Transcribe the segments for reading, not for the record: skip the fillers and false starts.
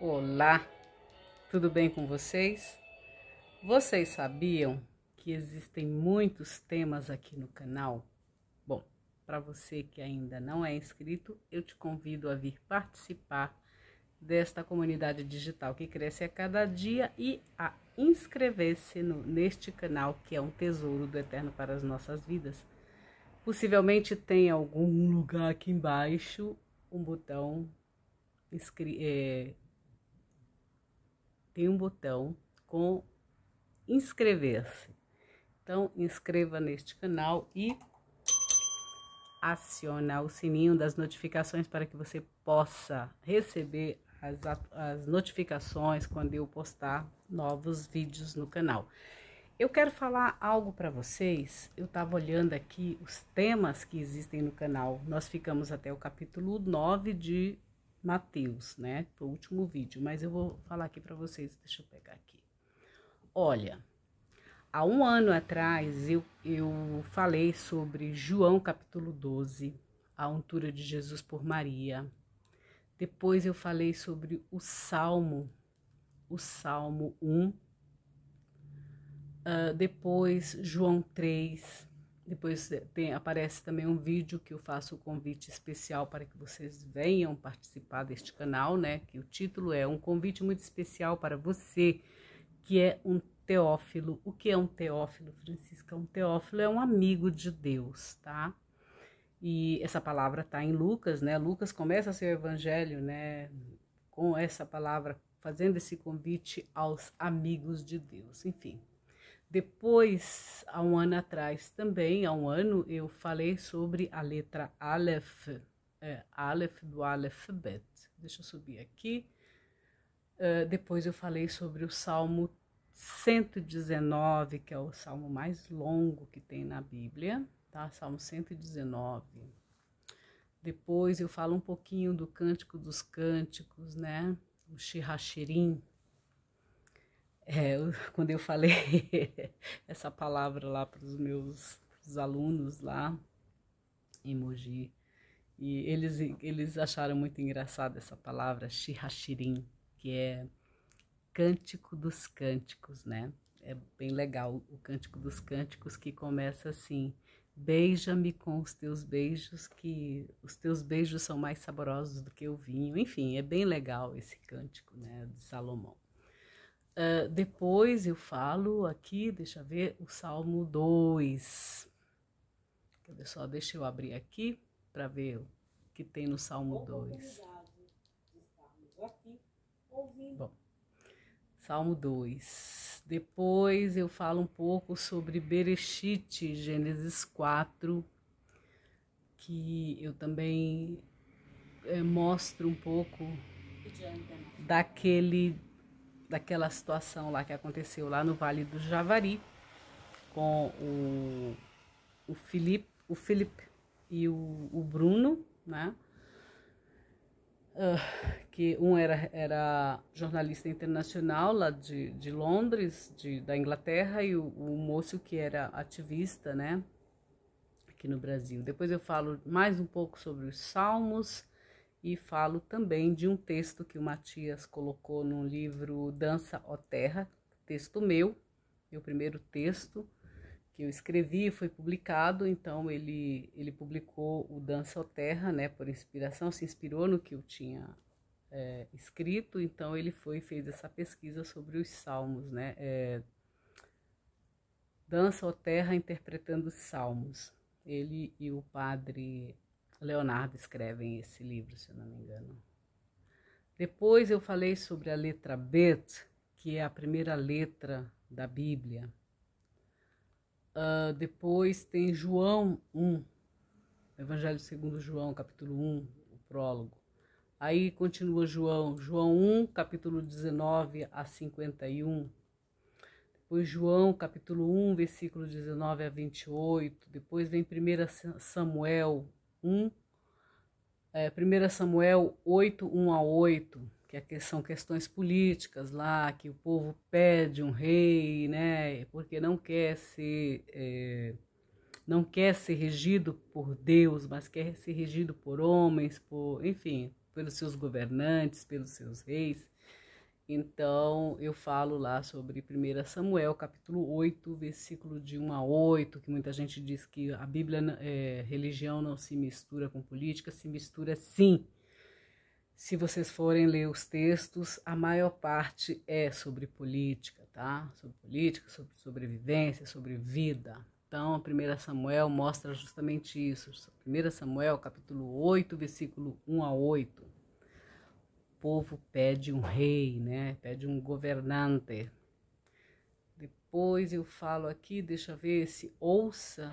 Olá, tudo bem com vocês? Vocês sabiam que existem muitos temas aqui no canal? Bom, para você que ainda não é inscrito, eu te convido a vir participar desta comunidade digital que cresce a cada dia e a inscrever-se neste canal que é um tesouro do Eterno para as nossas vidas. Possivelmente tem algum lugar aqui embaixo um botão tem um botão com inscrever-se. Então, inscreva neste canal e aciona o sininho das notificações para que você possa receber as notificações quando eu postar novos vídeos no canal. Eu quero falar algo para vocês. Eu estava olhando aqui os temas que existem no canal. Nós ficamos até o capítulo 9 de Mateus, né? Foi o último vídeo, mas eu vou falar aqui para vocês. Deixa eu pegar aqui. Olha, há um ano atrás eu falei sobre João capítulo 12, a untura de Jesus por Maria. Depois eu falei sobre o Salmo 1. Depois João 3. Depois aparece também um vídeo que eu faço o convite especial para que vocês venham participar deste canal, né? Que o título é Um Convite Muito Especial para Você, que é um teófilo. O que é um teófilo, Francisca? Um teófilo é um amigo de Deus, tá? E essa palavra tá em Lucas, né? Lucas começa seu evangelho, né? Com essa palavra, fazendo esse convite aos amigos de Deus, enfim. Depois, há um ano atrás também, há um ano, eu falei sobre a letra Aleph, Aleph do Aleph-Bet. Deixa eu subir aqui. Depois eu falei sobre o Salmo 119, que é o salmo mais longo que tem na Bíblia, tá? Salmo 119. Depois eu falo um pouquinho do Cântico dos Cânticos, né? O Shir HaShirim. Quando eu falei essa palavra lá para os meus alunos lá em Mogi, e eles acharam muito engraçada essa palavra, Shir HaShirim, que é Cântico dos Cânticos, né? É bem legal o Cântico dos Cânticos, que começa assim: beija-me com os teus beijos, que os teus beijos são mais saborosos do que o vinho. Enfim, é bem legal esse cântico, né, de Salomão. Depois eu falo aqui, deixa eu ver, o Salmo 2. Só deixa eu abrir aqui para ver o que tem no Salmo 2. Bom, Salmo 2. Depois eu falo um pouco sobre Bereshit, Gênesis 4, que eu também mostro um pouco daquela situação lá que aconteceu lá no Vale do Javari, com o Felipe e o Bruno, né? Que um era jornalista internacional lá de Londres, da Inglaterra, e o moço que era ativista, né, aqui no Brasil. Depois eu falo mais um pouco sobre os Salmos e falo também de um texto que o Matias colocou no livro Dança ó Terra, texto meu primeiro texto que eu escrevi, foi publicado. Então ele publicou o Dança ó Terra, né, por inspiração, se inspirou no que eu tinha escrito. Então ele fez essa pesquisa sobre os Salmos, né, Dança ó Terra interpretando os Salmos. Ele e o padre Leonardo escrevem esse livro, se eu não me engano. Depois eu falei sobre a letra Bet, que é a primeira letra da Bíblia. Depois tem João 1, Evangelho segundo João, capítulo 1, o prólogo. Aí continua João 1, capítulo 19 a 51. Depois João, capítulo 1, versículo 19 a 28. Depois vem 1 Samuel 1, 1 Samuel 8, 1 a 8, que são questões políticas lá, que o povo pede um rei, né, porque não quer ser regido por Deus, mas quer ser regido por homens, enfim, pelos seus governantes, pelos seus reis. Então, eu falo lá sobre 1 Samuel, capítulo 8, versículo de 1 a 8, que muita gente diz que a Bíblia, religião não se mistura com política, se mistura sim. Se vocês forem ler os textos, a maior parte é sobre política, tá? Sobre política, sobre sobrevivência, sobre vida. Então, 1 Samuel mostra justamente isso. 1 Samuel, capítulo 8, versículo 1 a 8. O povo pede um rei, né? Pede um governante. Depois eu falo aqui, deixa eu ver se ouça.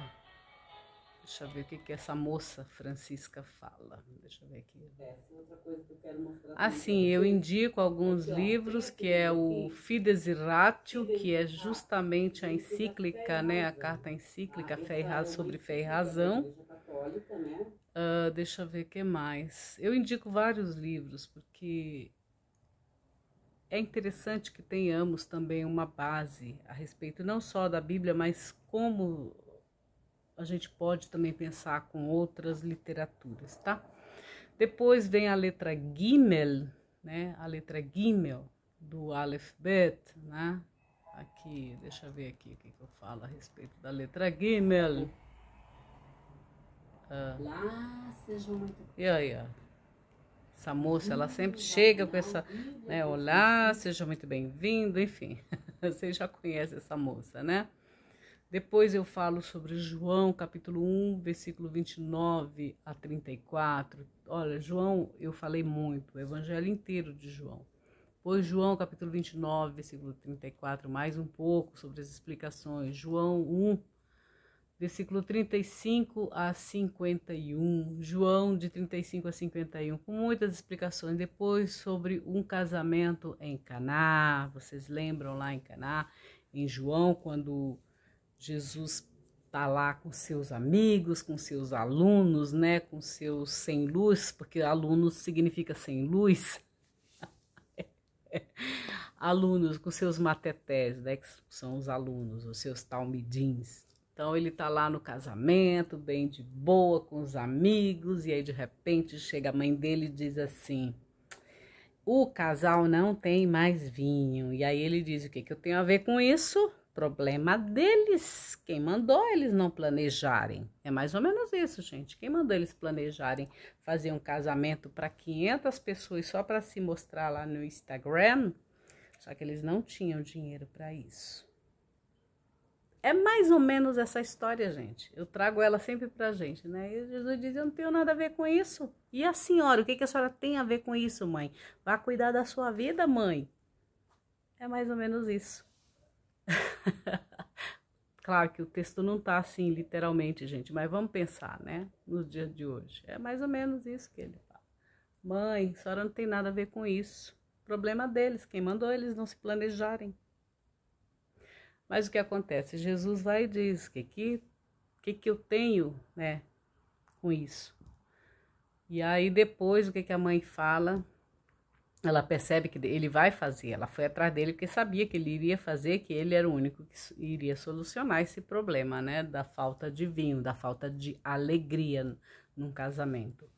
Deixa eu ver o que essa moça Francisca fala. Deixa eu ver aqui. Outra coisa que eu quero mostrar. Assim, eu indico alguns livros, que é o Fides et Ratio, que é justamente a encíclica, né? A carta encíclica sobre Fé e Razão. Deixa eu ver o que mais. Eu indico vários livros, porque é interessante que tenhamos também uma base a respeito não só da Bíblia, mas como a gente pode também pensar com outras literaturas, tá? Depois vem a letra Gimel, né? A letra Gimel do Aleph Bet, né? Aqui, deixa eu ver aqui o que eu falo a respeito da letra Gimel. Lá sejam muito... E aí, ó. Essa moça, ela sempre chega com essa, né? Olá, seja muito bem-vindo, enfim. Vocês já conhecem essa moça, né? Depois eu falo sobre João, capítulo 1, versículo 29 a 34. Olha, João, eu falei muito, o evangelho inteiro de João. Depois João, capítulo 29, versículo 34, mais um pouco sobre as explicações. João 1, versículo 35 a 51. João, de 35 a 51, com muitas explicações. Depois sobre um casamento em Caná. Vocês lembram lá em Caná, em João, quando Jesus está lá com seus amigos, com seus alunos, né, com seus sem luz, porque alunos significa sem luz. Alunos com seus matetés, né, que são os alunos, os seus talmidins. Então ele está lá no casamento, bem de boa, com os amigos, e aí de repente chega a mãe dele e diz assim: o casal não tem mais vinho. E aí ele diz: o que eu tenho a ver com isso? Problema deles. Quem mandou eles não planejarem? É mais ou menos isso, gente. Quem mandou eles planejarem fazer um casamento para 500 pessoas só para se mostrar lá no Instagram? Só que eles não tinham dinheiro para isso. É mais ou menos essa história, gente. Eu trago ela sempre pra gente, né? E Jesus diz: eu não tenho nada a ver com isso. E a senhora, o que a senhora tem a ver com isso, mãe? Vá cuidar da sua vida, mãe. É mais ou menos isso. Claro que o texto não tá assim, literalmente, gente. Mas vamos pensar, né? Nos dias de hoje. É mais ou menos isso que ele fala. Mãe, a senhora não tem nada a ver com isso. Problema deles. Quem mandou eles não se planejarem? Mas o que acontece? Jesus vai e diz: o que eu tenho, né, com isso? E aí depois o que a mãe fala? Ela percebe que ele vai fazer. Ela foi atrás dele porque sabia que ele iria fazer, que ele era o único que iria solucionar esse problema, né, da falta de vinho, da falta de alegria num casamento.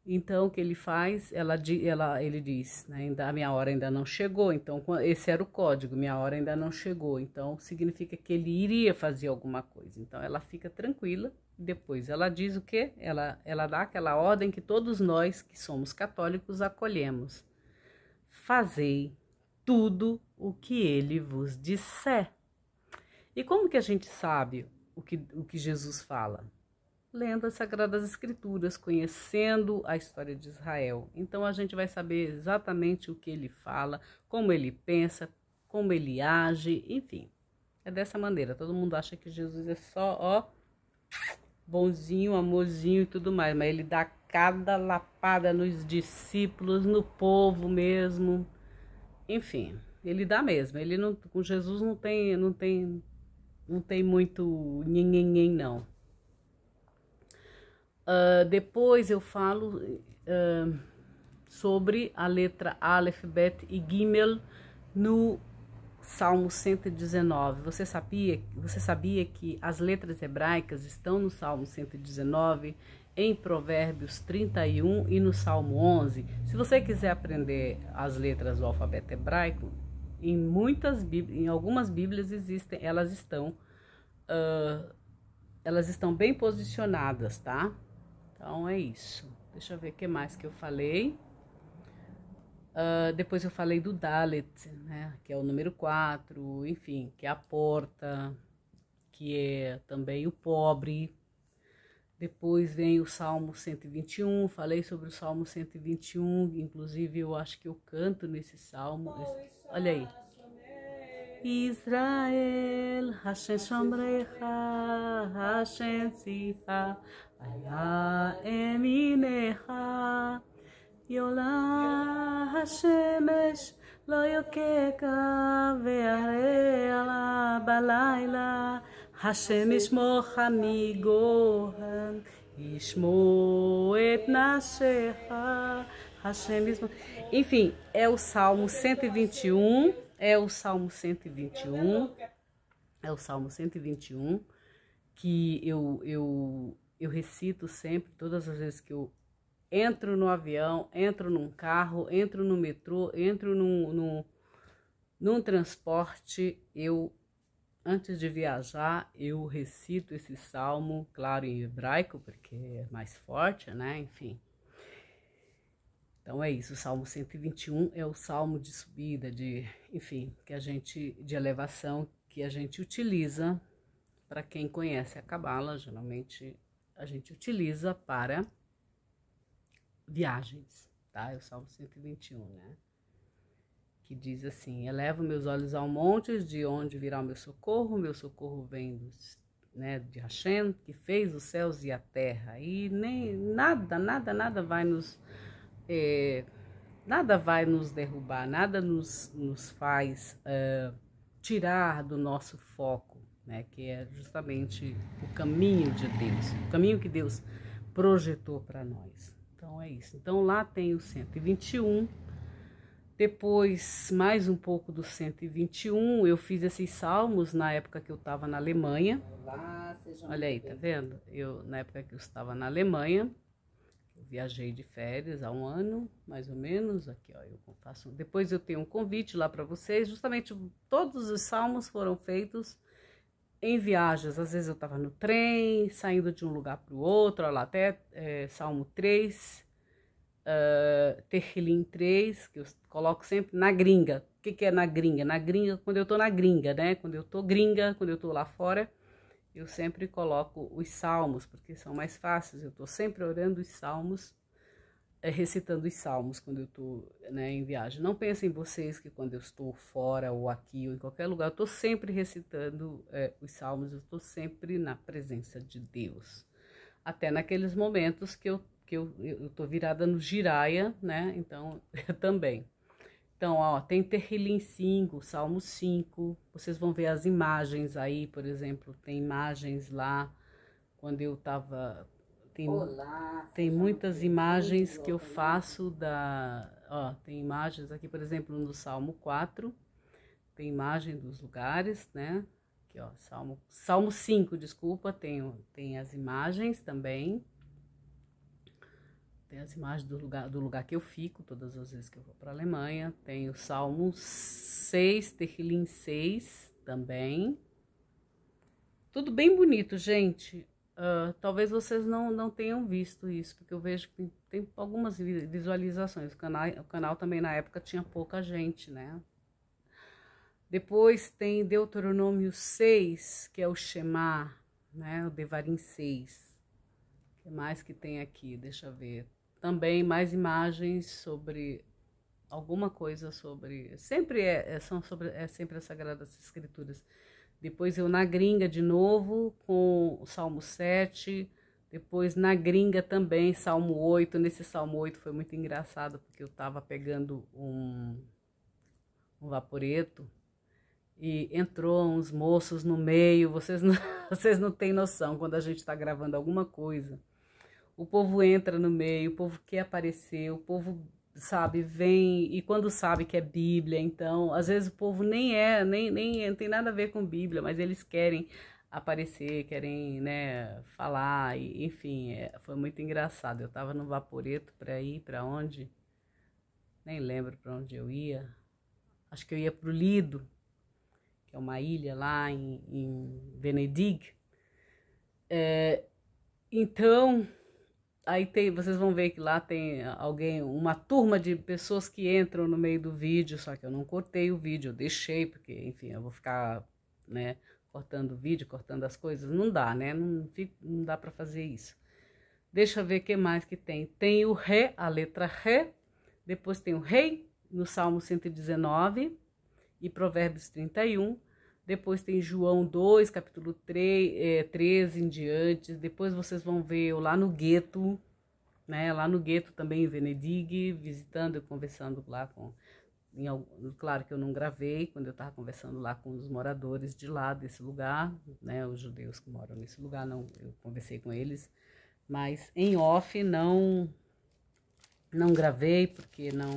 Então, o que ele faz? Ele diz, né, a minha hora ainda não chegou. Então, esse era o código, minha hora ainda não chegou. Então, significa que ele iria fazer alguma coisa. Então, ela fica tranquila. Depois, ela diz o quê? Ela dá aquela ordem que todos nós, que somos católicos, acolhemos. Fazei tudo o que ele vos disser. E como que a gente sabe o que Jesus fala? Lendo as Sagradas Escrituras, conhecendo a história de Israel. Então a gente vai saber exatamente o que ele fala, como ele pensa, como ele age, enfim. É dessa maneira. Todo mundo acha que Jesus é só, ó, bonzinho, amorzinho e tudo mais, mas ele dá cada lapada nos discípulos, no povo mesmo. Enfim, ele dá mesmo. Ele não, com Jesus não tem muito nhenhenhen, não. Depois eu falo sobre a letra Aleph, Bet e Gimel no Salmo 119. Você sabia que as letras hebraicas estão no Salmo 119 em Provérbios 31 e no Salmo 11. Se você quiser aprender as letras do alfabeto hebraico, em algumas Bíblias existem, elas estão bem posicionadas, tá? Então é isso. Deixa eu ver o que mais que eu falei. Depois eu falei do Dalet, né? Que é o número 4, enfim, que é a porta, que é também o pobre. Depois vem o Salmo 121, falei sobre o Salmo 121, inclusive eu acho que eu canto nesse Salmo. Olha aí. Israel, Hashem Shomrecha, Hashem Tzicha, Aya Eminecha, Yola Hashemesh, Lo Yokeka, Ve'areala Balayla, Hashem Ishmocha Migohan, Ishmo et Nashecha, Hashem Ishmo... Enfim, é o Salmo 121, que eu recito sempre, todas as vezes que eu entro no avião, entro num carro, entro no metrô, entro num transporte, antes de viajar, eu recito esse salmo, claro, em hebraico, porque é mais forte, né? Enfim. Então é isso, o Salmo 121 é o salmo de subida, de elevação, que a gente utiliza, para quem conhece a Cabala, geralmente a gente utiliza para viagens, tá? É o Salmo 121, né? Que diz assim: elevo meus olhos ao monte, de onde virá o meu socorro vem de Hashem, que fez os céus e a terra, e nem nada vai nos derrubar, nada nos faz tirar do nosso foco, né? Que é justamente o caminho de Deus, o caminho que Deus projetou para nós. Então é isso. Então lá tem o 121, depois mais um pouco do 121, eu fiz esses salmos na época que eu estava na Alemanha. Olha aí, tá vendo? Na época que eu estava na Alemanha, eu viajei de férias há um ano, mais ou menos. Aqui, ó, depois eu tenho um convite lá para vocês. Justamente todos os salmos foram feitos em viagens. Às vezes eu estava no trem, saindo de um lugar para o outro. Olha lá, até Salmo 3, Tehillim 3, que eu coloco sempre na gringa. O que é na gringa? Na gringa, quando eu tô na gringa, né? Quando eu tô gringa, quando eu tô lá fora, eu sempre coloco os salmos, porque são mais fáceis. Eu tô sempre orando os salmos, recitando os salmos quando eu tô, né, em viagem. Não pensem vocês que quando eu estou fora ou aqui ou em qualquer lugar, eu tô sempre recitando os salmos, eu tô sempre na presença de Deus. Até naqueles momentos que eu tô virada no Jiraya, né? Então, eu também. Então, ó, tem Tehillim 5, Salmo 5. Vocês vão ver as imagens aí, por exemplo, tem imagens lá, quando eu tava... Tem muitas imagens que eu faço tem imagens aqui, por exemplo, no Salmo 4, tem imagem dos lugares, né? Aqui, ó, Salmo 5, desculpa, tem as imagens também. Tem as imagens do lugar que eu fico, todas as vezes que eu vou para a Alemanha. Tem o Salmo 6, Tehillim 6 também. Tudo bem bonito, gente. Talvez vocês não tenham visto isso, porque eu vejo que tem algumas visualizações. O canal também na época tinha pouca gente, né? Depois tem Deuteronômio 6, que é o Shema, né? O Devarim 6. O que mais que tem aqui? Deixa eu ver. Também mais imagens sobre alguma coisa sobre... Sempre sempre as Sagradas Escrituras. Depois eu na gringa de novo, com o Salmo 7. Depois na gringa também, Salmo 8. Nesse Salmo 8 foi muito engraçado, porque eu estava pegando um vaporeto e entrou uns moços no meio. Vocês não têm noção quando a gente está gravando alguma coisa. O povo entra no meio, o povo quer aparecer, o povo, sabe, vem, e quando sabe que é Bíblia, então, às vezes o povo nem tem nada a ver com Bíblia, mas eles querem aparecer, querem, né, falar, e, enfim, foi muito engraçado. Eu tava no Vaporeto para ir para onde? Nem lembro para onde eu ia. Acho que eu ia pro Lido, que é uma ilha lá em Venedig. Então, aí vocês vão ver que lá tem uma turma de pessoas que entram no meio do vídeo, só que eu não cortei o vídeo, eu deixei, porque, enfim, eu vou ficar, né, cortando o vídeo, cortando as coisas, não dá, né, não dá para fazer isso. Deixa eu ver o que mais que tem. Tem o Ré, a letra Ré, depois tem o Rei, no Salmo 119 e Provérbios 31, depois tem João 2, capítulo 13 em diante, depois vocês vão ver eu lá no gueto, né, lá no gueto também em Venedig, visitando e conversando lá claro que eu não gravei, quando eu estava conversando lá com os moradores de lá, desse lugar, né, os judeus que moram nesse lugar, não, eu conversei com eles, mas em off não gravei, porque não,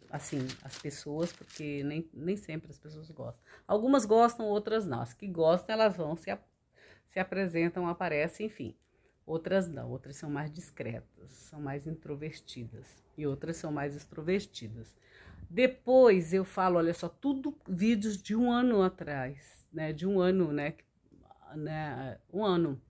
assim, as pessoas, porque nem sempre as pessoas gostam. Algumas gostam, outras não. As que gostam, elas vão, se apresentam, aparecem, enfim. Outras não, outras são mais discretas, são mais introvertidas. E outras são mais extrovertidas. Depois eu falo, olha só, tudo vídeos de um ano atrás, né? De um ano, né? Um ano.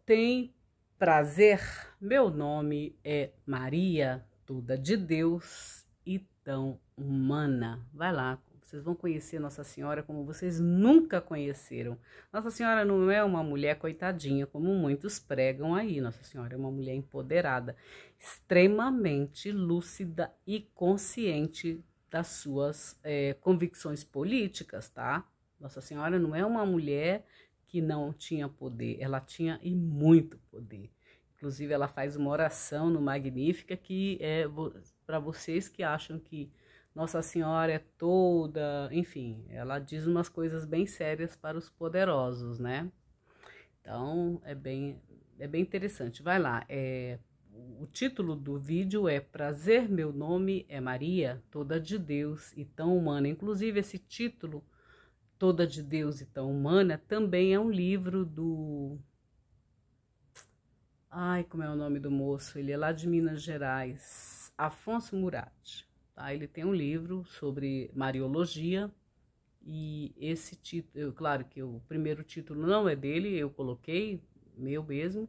Tem prazer, meu nome é Maria, toda de Deus e tão humana. Vai lá, vocês vão conhecer Nossa Senhora como vocês nunca conheceram. Nossa Senhora não é uma mulher coitadinha, como muitos pregam aí. Nossa Senhora é uma mulher empoderada, extremamente lúcida e consciente das suas convicções políticas, tá? Nossa Senhora não é uma mulher que não tinha poder, ela tinha e muito poder. Inclusive, ela faz uma oração no Magnífica que é para vocês que acham que Nossa Senhora é toda, enfim, ela diz umas coisas bem sérias para os poderosos, né? Então, é bem interessante. Vai lá, o título do vídeo é Prazer, meu nome é Maria, toda de Deus e tão humana. Inclusive, esse título, Toda de Deus e tão humana, também é um livro do... Ai, como é o nome do moço? Ele é lá de Minas Gerais, Afonso Murat. Tá? Ele tem um livro sobre Mariologia e esse título, claro que o primeiro título não é dele, eu coloquei, meu mesmo.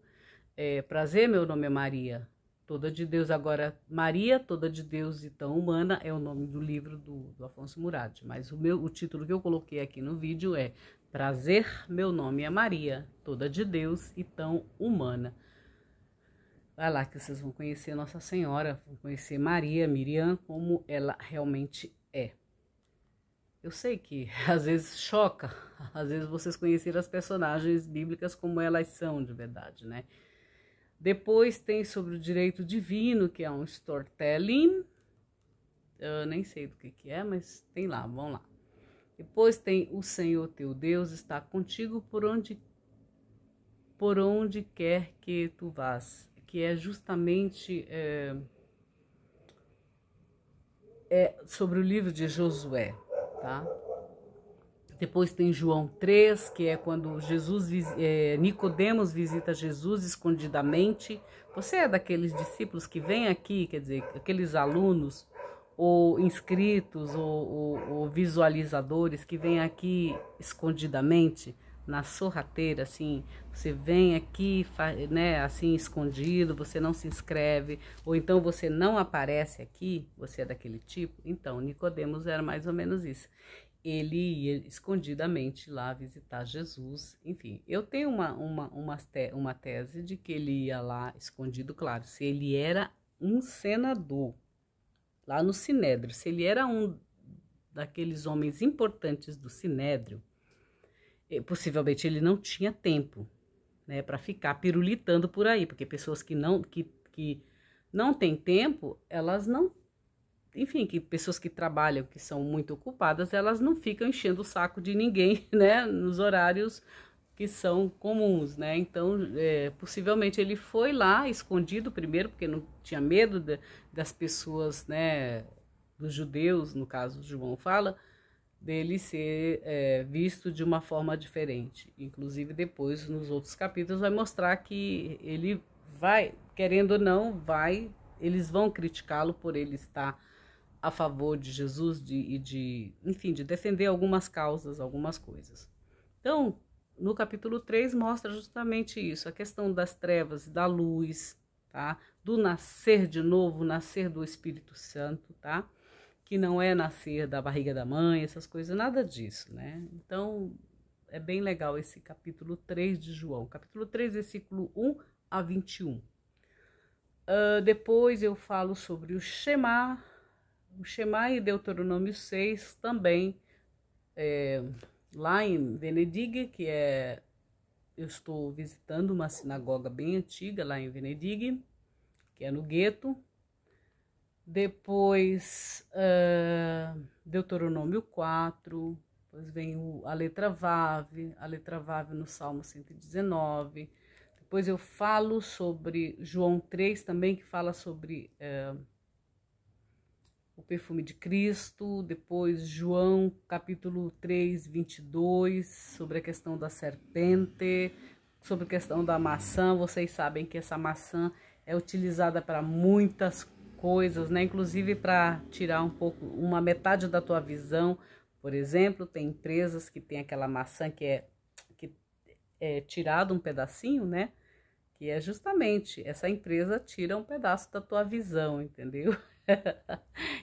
Prazer, meu nome é Maria, toda de Deus. Agora, Maria, toda de Deus e tão humana é o nome do livro do Afonso Murat. Mas o título que eu coloquei aqui no vídeo é Prazer, meu nome é Maria, toda de Deus e tão humana. Vai lá que vocês vão conhecer Nossa Senhora, vão conhecer Maria, Miriam, como ela realmente é. Eu sei que às vezes choca, às vezes vocês conhecerem as personagens bíblicas como elas são de verdade, né? Depois tem sobre o direito divino, que é um storytelling. Eu nem sei do que é, mas tem lá, vamos lá. Depois tem o Senhor teu Deus está contigo por onde quer que tu vás, que é justamente sobre o livro de Josué, tá? Depois tem João 3, que é quando Nicodemos visita Jesus escondidamente. Você é daqueles discípulos que vêm aqui, quer dizer, aqueles alunos ou inscritos ou visualizadores que vêm aqui escondidamente, na sorrateira, assim, você vem aqui, né, assim, escondido, você não se inscreve, ou então você não aparece aqui, você é daquele tipo. Então, Nicodemos era mais ou menos isso. Ele ia escondidamente lá visitar Jesus. Enfim, eu tenho uma tese de que ele ia lá escondido, claro, se ele era um senador, lá no Sinédrio, se ele era um daqueles homens importantes do Sinédrio, possivelmente ele não tinha tempo, né, para ficar pirulitando por aí, porque pessoas que não têm tempo, elas não... Enfim, que pessoas que trabalham, que são muito ocupadas, elas não ficam enchendo o saco de ninguém, né, nos horários que são comuns, né? Então, possivelmente ele foi lá escondido primeiro, porque não tinha medo das pessoas, né, dos judeus, no caso João fala, dele ser visto de uma forma diferente. Inclusive depois nos outros capítulos vai mostrar que ele vai, querendo ou não, eles vão criticá-lo por ele estar a favor de Jesus enfim, de defender algumas causas, algumas coisas. Então, no capítulo 3 mostra justamente isso, a questão das trevas, da luz, tá? Do nascer de novo, nascer do Espírito Santo, tá? Que não é nascer da barriga da mãe, essas coisas, nada disso, né? Então, é bem legal esse capítulo 3 de João, capítulo 3, versículo 1 a 21. Depois eu falo sobre o Shema e Deuteronômio 6 também, lá em Venedig, eu estou visitando uma sinagoga bem antiga lá em Venedig, que é no gueto. Depois, Deuteronômio 4, depois vem a letra Vav no Salmo 119. Depois eu falo sobre João 3 também, que fala sobre o perfume de Cristo. Depois João capítulo 3, 22, sobre a questão da serpente, sobre a questão da maçã. Vocês sabem que essa maçã é utilizada para muitas coisas, né? Inclusive para tirar uma metade da tua visão. Por exemplo, tem empresas que tem aquela maçã que é tirado um pedacinho, né? Que é justamente essa empresa tira um pedaço da tua visão, entendeu?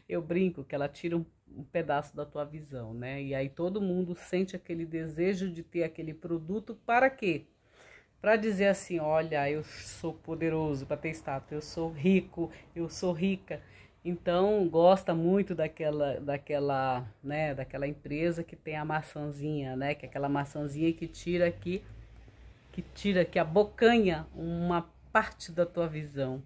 Eu brinco que ela tira um pedaço da tua visão, né? E aí todo mundo sente aquele desejo de ter aquele produto para quê? Para dizer assim, olha, eu sou poderoso, para ter status, eu sou rico, eu sou rica. Então gosta muito daquela empresa que tem a maçãzinha, né? Que é aquela maçãzinha que tira aqui, que abocanha uma parte da tua visão.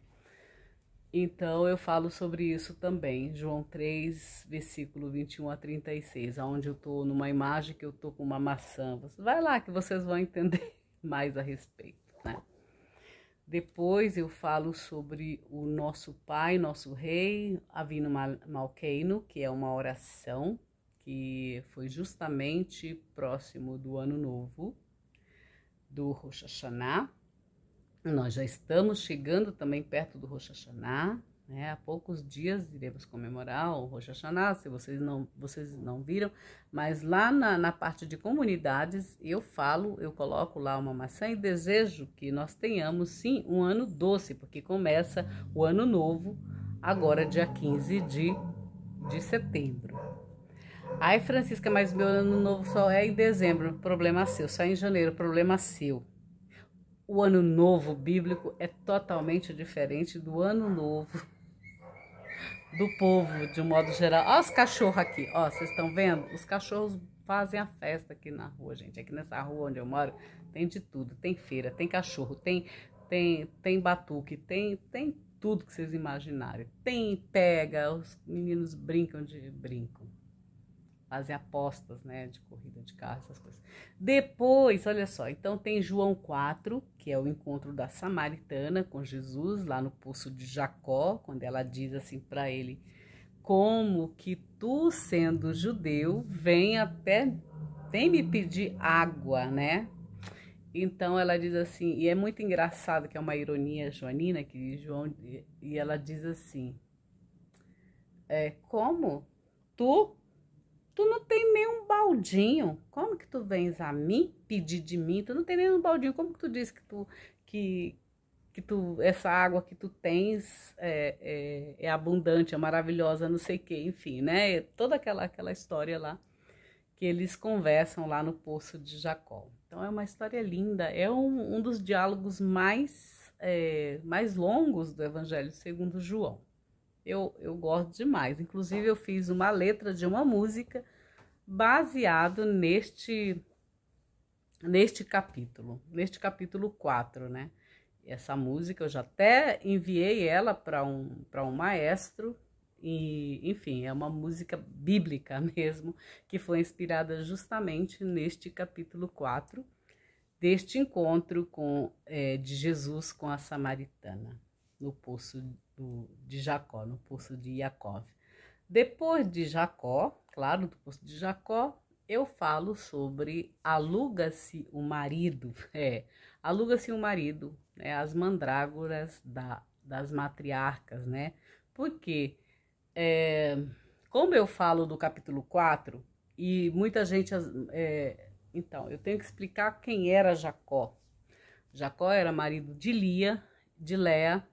Então eu falo sobre isso também, João 3, versículo 21 a 36, onde eu estou numa imagem que eu estou com uma maçã. Vai lá que vocês vão entender mais a respeito, né? Depois eu falo sobre o nosso Pai, nosso Rei, Avinu Malkeinu, que é uma oração que foi justamente próximo do Ano Novo, do Rosh Hashanah. Nós já estamos chegando também perto do Rosh Hashanah, né? Há poucos dias iremos comemorar o Rosh Hashanah, se vocês não viram, mas lá na parte de comunidades eu coloco lá uma maçã e desejo que nós tenhamos sim um ano doce, porque começa o ano novo agora dia 15 de setembro. Ai, Francisca, mas meu ano novo só é em dezembro, problema seu, só em janeiro, problema seu. O ano novo bíblico é totalmente diferente do ano novo do povo, de um modo geral. Olha os cachorros aqui, ó, vocês estão vendo? Os cachorros fazem a festa aqui na rua, gente. Aqui nessa rua onde eu moro, tem de tudo. Tem feira, tem cachorro, tem batuque, tem tudo que vocês imaginarem. Tem pega, os meninos brincam. Fazem apostas, né, de corrida de carro, essas coisas. Depois, olha só, então tem João 4, que é o encontro da samaritana com Jesus, lá no poço de Jacó, quando ela diz assim para ele, como que tu, sendo judeu, vem me pedir água, né? Então ela diz assim, e é muito engraçado, que é uma ironia joanina, e ela diz assim, como tu não tem nenhum baldinho, como que tu vens a mim pedir de mim? Tu não tem nenhum baldinho, como que tu diz que essa água que tu tens é abundante, é maravilhosa, não sei o que, enfim, né? Toda aquela história lá que eles conversam lá no Poço de Jacó. Então é uma história linda, é um dos diálogos mais longos do Evangelho segundo João. Eu gosto demais. Inclusive, eu fiz uma letra de uma música baseado neste capítulo 4, né? Essa música eu já até enviei ela para um maestro, e enfim, é uma música bíblica mesmo, que foi inspirada justamente neste capítulo 4, deste encontro de Jesus com a samaritana, no poço de Jacó, no poço de Jacó. Depois de Jacó, claro, do poço de Jacó, eu falo sobre aluga-se o marido, aluga-se o marido, né, as mandrágoras das matriarcas, né? Porque, como eu falo do capítulo 4, e muita gente, então, eu tenho que explicar quem era Jacó. Jacó era marido de Lia, de Léa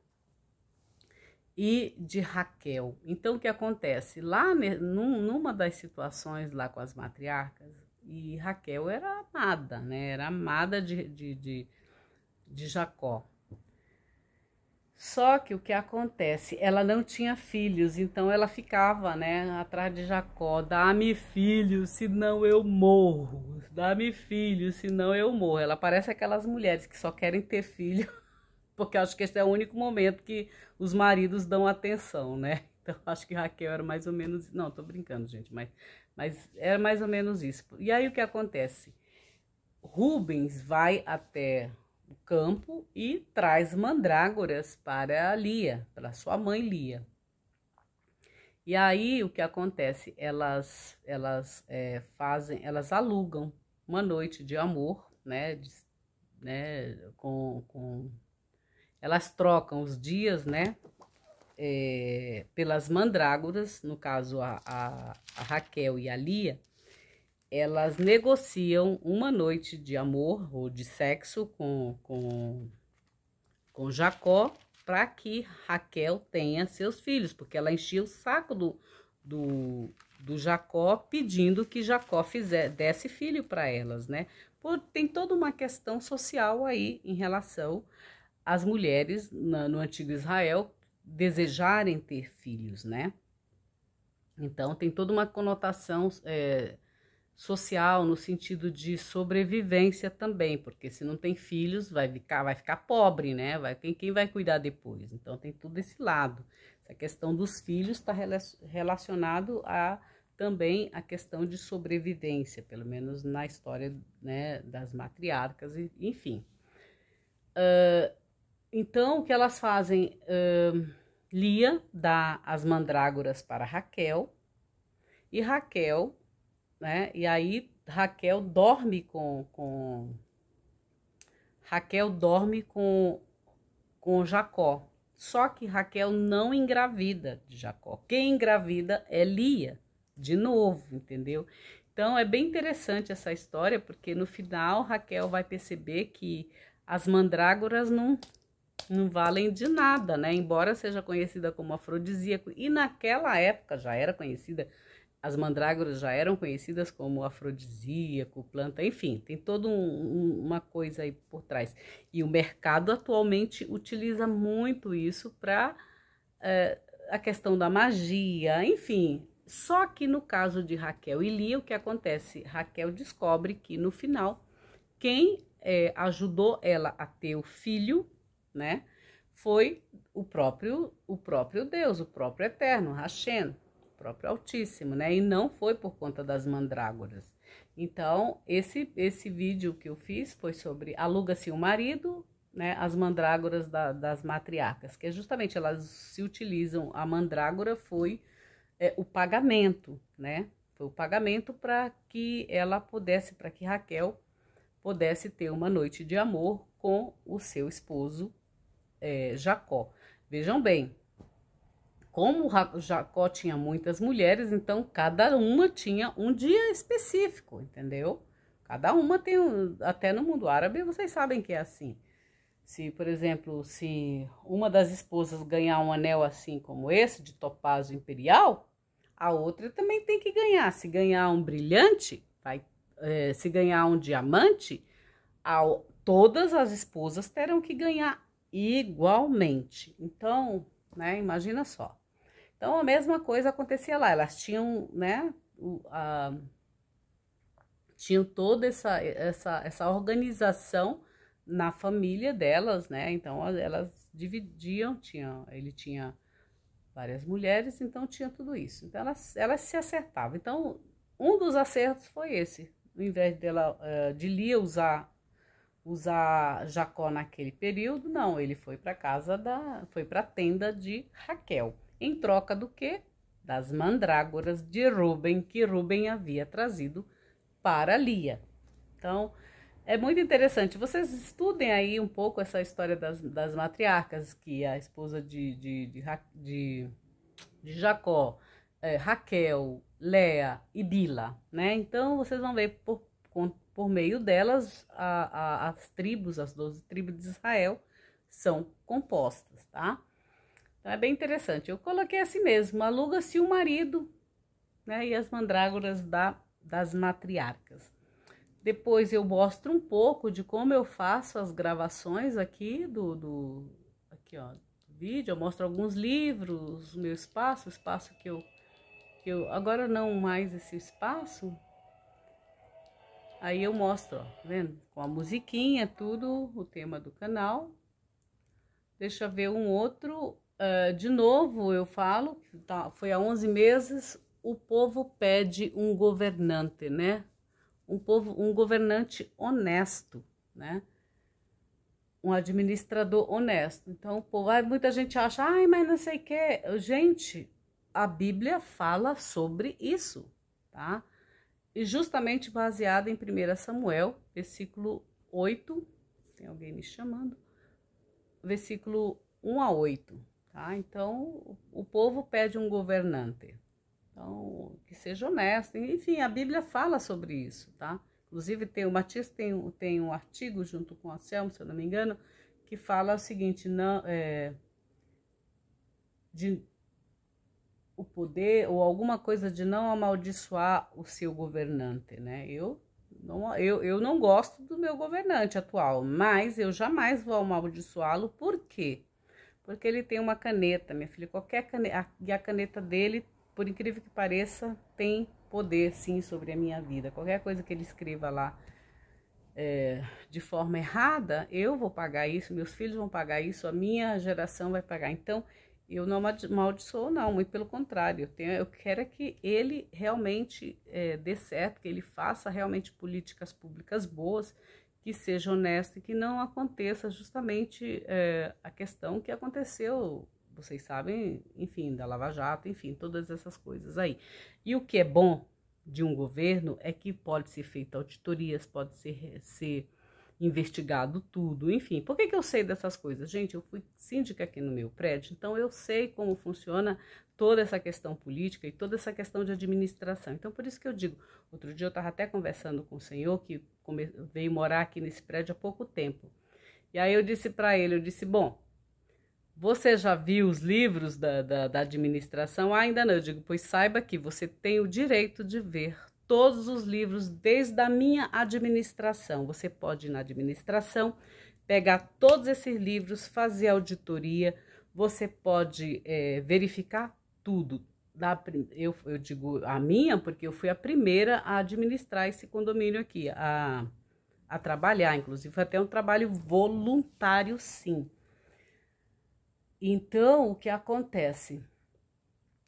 e de Raquel. Então, o que acontece? Lá, numa das situações lá com as matriarcas, e Raquel era amada, né? Era amada de Jacó. Só que o que acontece? Ela não tinha filhos, então ela ficava, né, atrás de Jacó. Dá-me filhos, senão eu morro. Dá-me filhos, senão eu morro. Ela parece aquelas mulheres que só querem ter filho, porque acho que esse é o único momento que os maridos dão atenção, né? Então acho que Raquel era mais ou menos... Não, tô brincando, gente, mas era mais ou menos isso. E aí o que acontece? Rubens vai até o campo e traz mandrágoras para Lia, para sua mãe Lia. E aí o que acontece? Elas alugam uma noite de amor, né? Elas trocam os dias, né? Pelas mandrágoras, no caso a Raquel e a Lia. Elas negociam uma noite de amor ou de sexo com Jacó para que Raquel tenha seus filhos, porque ela enchia o saco do Jacó pedindo que Jacó desse filho para elas, né? Tem toda uma questão social aí em relação às mulheres no antigo Israel desejarem ter filhos, né? Então tem toda uma conotação social, no sentido de sobrevivência também, porque se não tem filhos, vai ficar pobre, né? Quem vai cuidar depois? Então tem tudo esse lado. Essa questão dos filhos está relacionado também a questão de sobrevivência, pelo menos na história, né, das matriarcas, enfim. Então, o que elas fazem? Lia dá as mandrágoras para Raquel, e Raquel, né? E aí Raquel dorme com Jacó. Só que Raquel não engravida de Jacó. Quem engravida é Lia, de novo, entendeu? Então é bem interessante essa história, porque no final Raquel vai perceber que as mandrágoras não valem de nada, né? Embora seja conhecida como afrodisíaco, e naquela época já era conhecida. As mandrágoras já eram conhecidas como afrodisíaco, planta, enfim, tem toda uma coisa aí por trás. E o mercado atualmente utiliza muito isso para a questão da magia, enfim. Só que no caso de Raquel e Lia, o que acontece? Raquel descobre que no final, quem ajudou ela a ter o filho, né, foi o próprio Deus, o próprio Eterno, Hashem, próprio Altíssimo, né? E não foi por conta das mandrágoras. Então, esse vídeo que eu fiz foi sobre aluga-se o marido, né? As mandrágoras das matriarcas, que é justamente elas se utilizam, a mandrágora foi o pagamento, né? Foi o pagamento para que Raquel pudesse ter uma noite de amor com o seu esposo Jacó. Vejam bem, como Jacó tinha muitas mulheres, então cada uma tinha um dia específico, entendeu? Cada uma tem até no mundo árabe vocês sabem que é assim. Se, por exemplo, se uma das esposas ganhar um anel assim como esse, de topázio imperial, a outra também tem que ganhar. Se ganhar um brilhante, se ganhar um diamante, todas as esposas terão que ganhar igualmente. Então, né, imagina só. Então, a mesma coisa acontecia lá. Elas tinham, né, tinham toda essa organização na família delas, né? Então, elas dividiam, ele tinha várias mulheres, então tinha tudo isso. Então, elas se acertavam. Então, um dos acertos foi esse. Ao invés de Lia usar Jacó naquele período, não, ele foi para a tenda de Raquel. Em troca do quê? das mandrágoras de Rubem, que Rubem havia trazido para Lia. Então, é muito interessante. Vocês estudem aí um pouco essa história das matriarcas, que a esposa de Jacó, Raquel, Léa e Bila, né? Então, vocês vão ver por meio delas as tribos, as 12 tribos de Israel são compostas, tá? Então, é bem interessante. Eu coloquei assim mesmo, aluga-se o marido, né? E as mandrágoras das matriarcas. Depois eu mostro um pouco de como eu faço as gravações aqui do vídeo. Eu mostro alguns livros, meu espaço, o espaço que eu agora não mais esse espaço. Aí eu mostro, ó, tá vendo? Com a musiquinha, tudo, o tema do canal. Deixa eu ver um outro. De novo eu falo, tá, foi há 11 meses, o povo pede um governante, né? Um governante honesto, né? Um administrador honesto. Então, o povo, muita gente acha, ai, mas não sei o que. Gente, a Bíblia fala sobre isso, tá? E justamente baseada em 1 Samuel, versículo 8, tem alguém me chamando, versículo 1 a 8, tá? Então, o povo pede um governante. Então, que seja honesto. Enfim, a Bíblia fala sobre isso, tá? Inclusive, o Matias tem um artigo junto com o Anselmo, se eu não me engano, que fala o seguinte, o poder ou alguma coisa de não amaldiçoar o seu governante, né? Eu não gosto do meu governante atual, mas eu jamais vou amaldiçoá-lo. Por quê? Porque ele tem uma caneta, minha filha, qualquer caneta, e a caneta dele, por incrível que pareça, tem poder, sim, sobre a minha vida. Qualquer coisa que ele escreva lá de forma errada, eu vou pagar isso, meus filhos vão pagar isso, a minha geração vai pagar. Então, eu não amaldiçoo, não, muito pelo contrário. Eu quero que ele realmente dê certo, que ele faça realmente políticas públicas boas, que seja honesto e que não aconteça justamente a questão que aconteceu, vocês sabem, enfim, da Lava Jato, enfim, todas essas coisas aí. E o que é bom de um governo é que pode ser feita auditorias, pode ser investigado tudo, enfim. Por que eu sei dessas coisas? Gente, eu fui síndica aqui no meu prédio, então eu sei como funciona toda essa questão política e toda essa questão de administração. Então, por isso que eu digo, outro dia eu estava até conversando com o senhor que veio morar aqui nesse prédio há pouco tempo. E aí eu disse para ele, bom, você já viu os livros da administração? Ainda não. Eu digo, pois saiba que você tem o direito de ver todos os livros desde a minha administração. Você pode ir na administração, pegar todos esses livros, fazer auditoria, você pode verificar tudo. Eu digo a minha, porque eu fui a primeira a administrar esse condomínio aqui, a trabalhar, inclusive foi até um trabalho voluntário, sim. Então, o que acontece?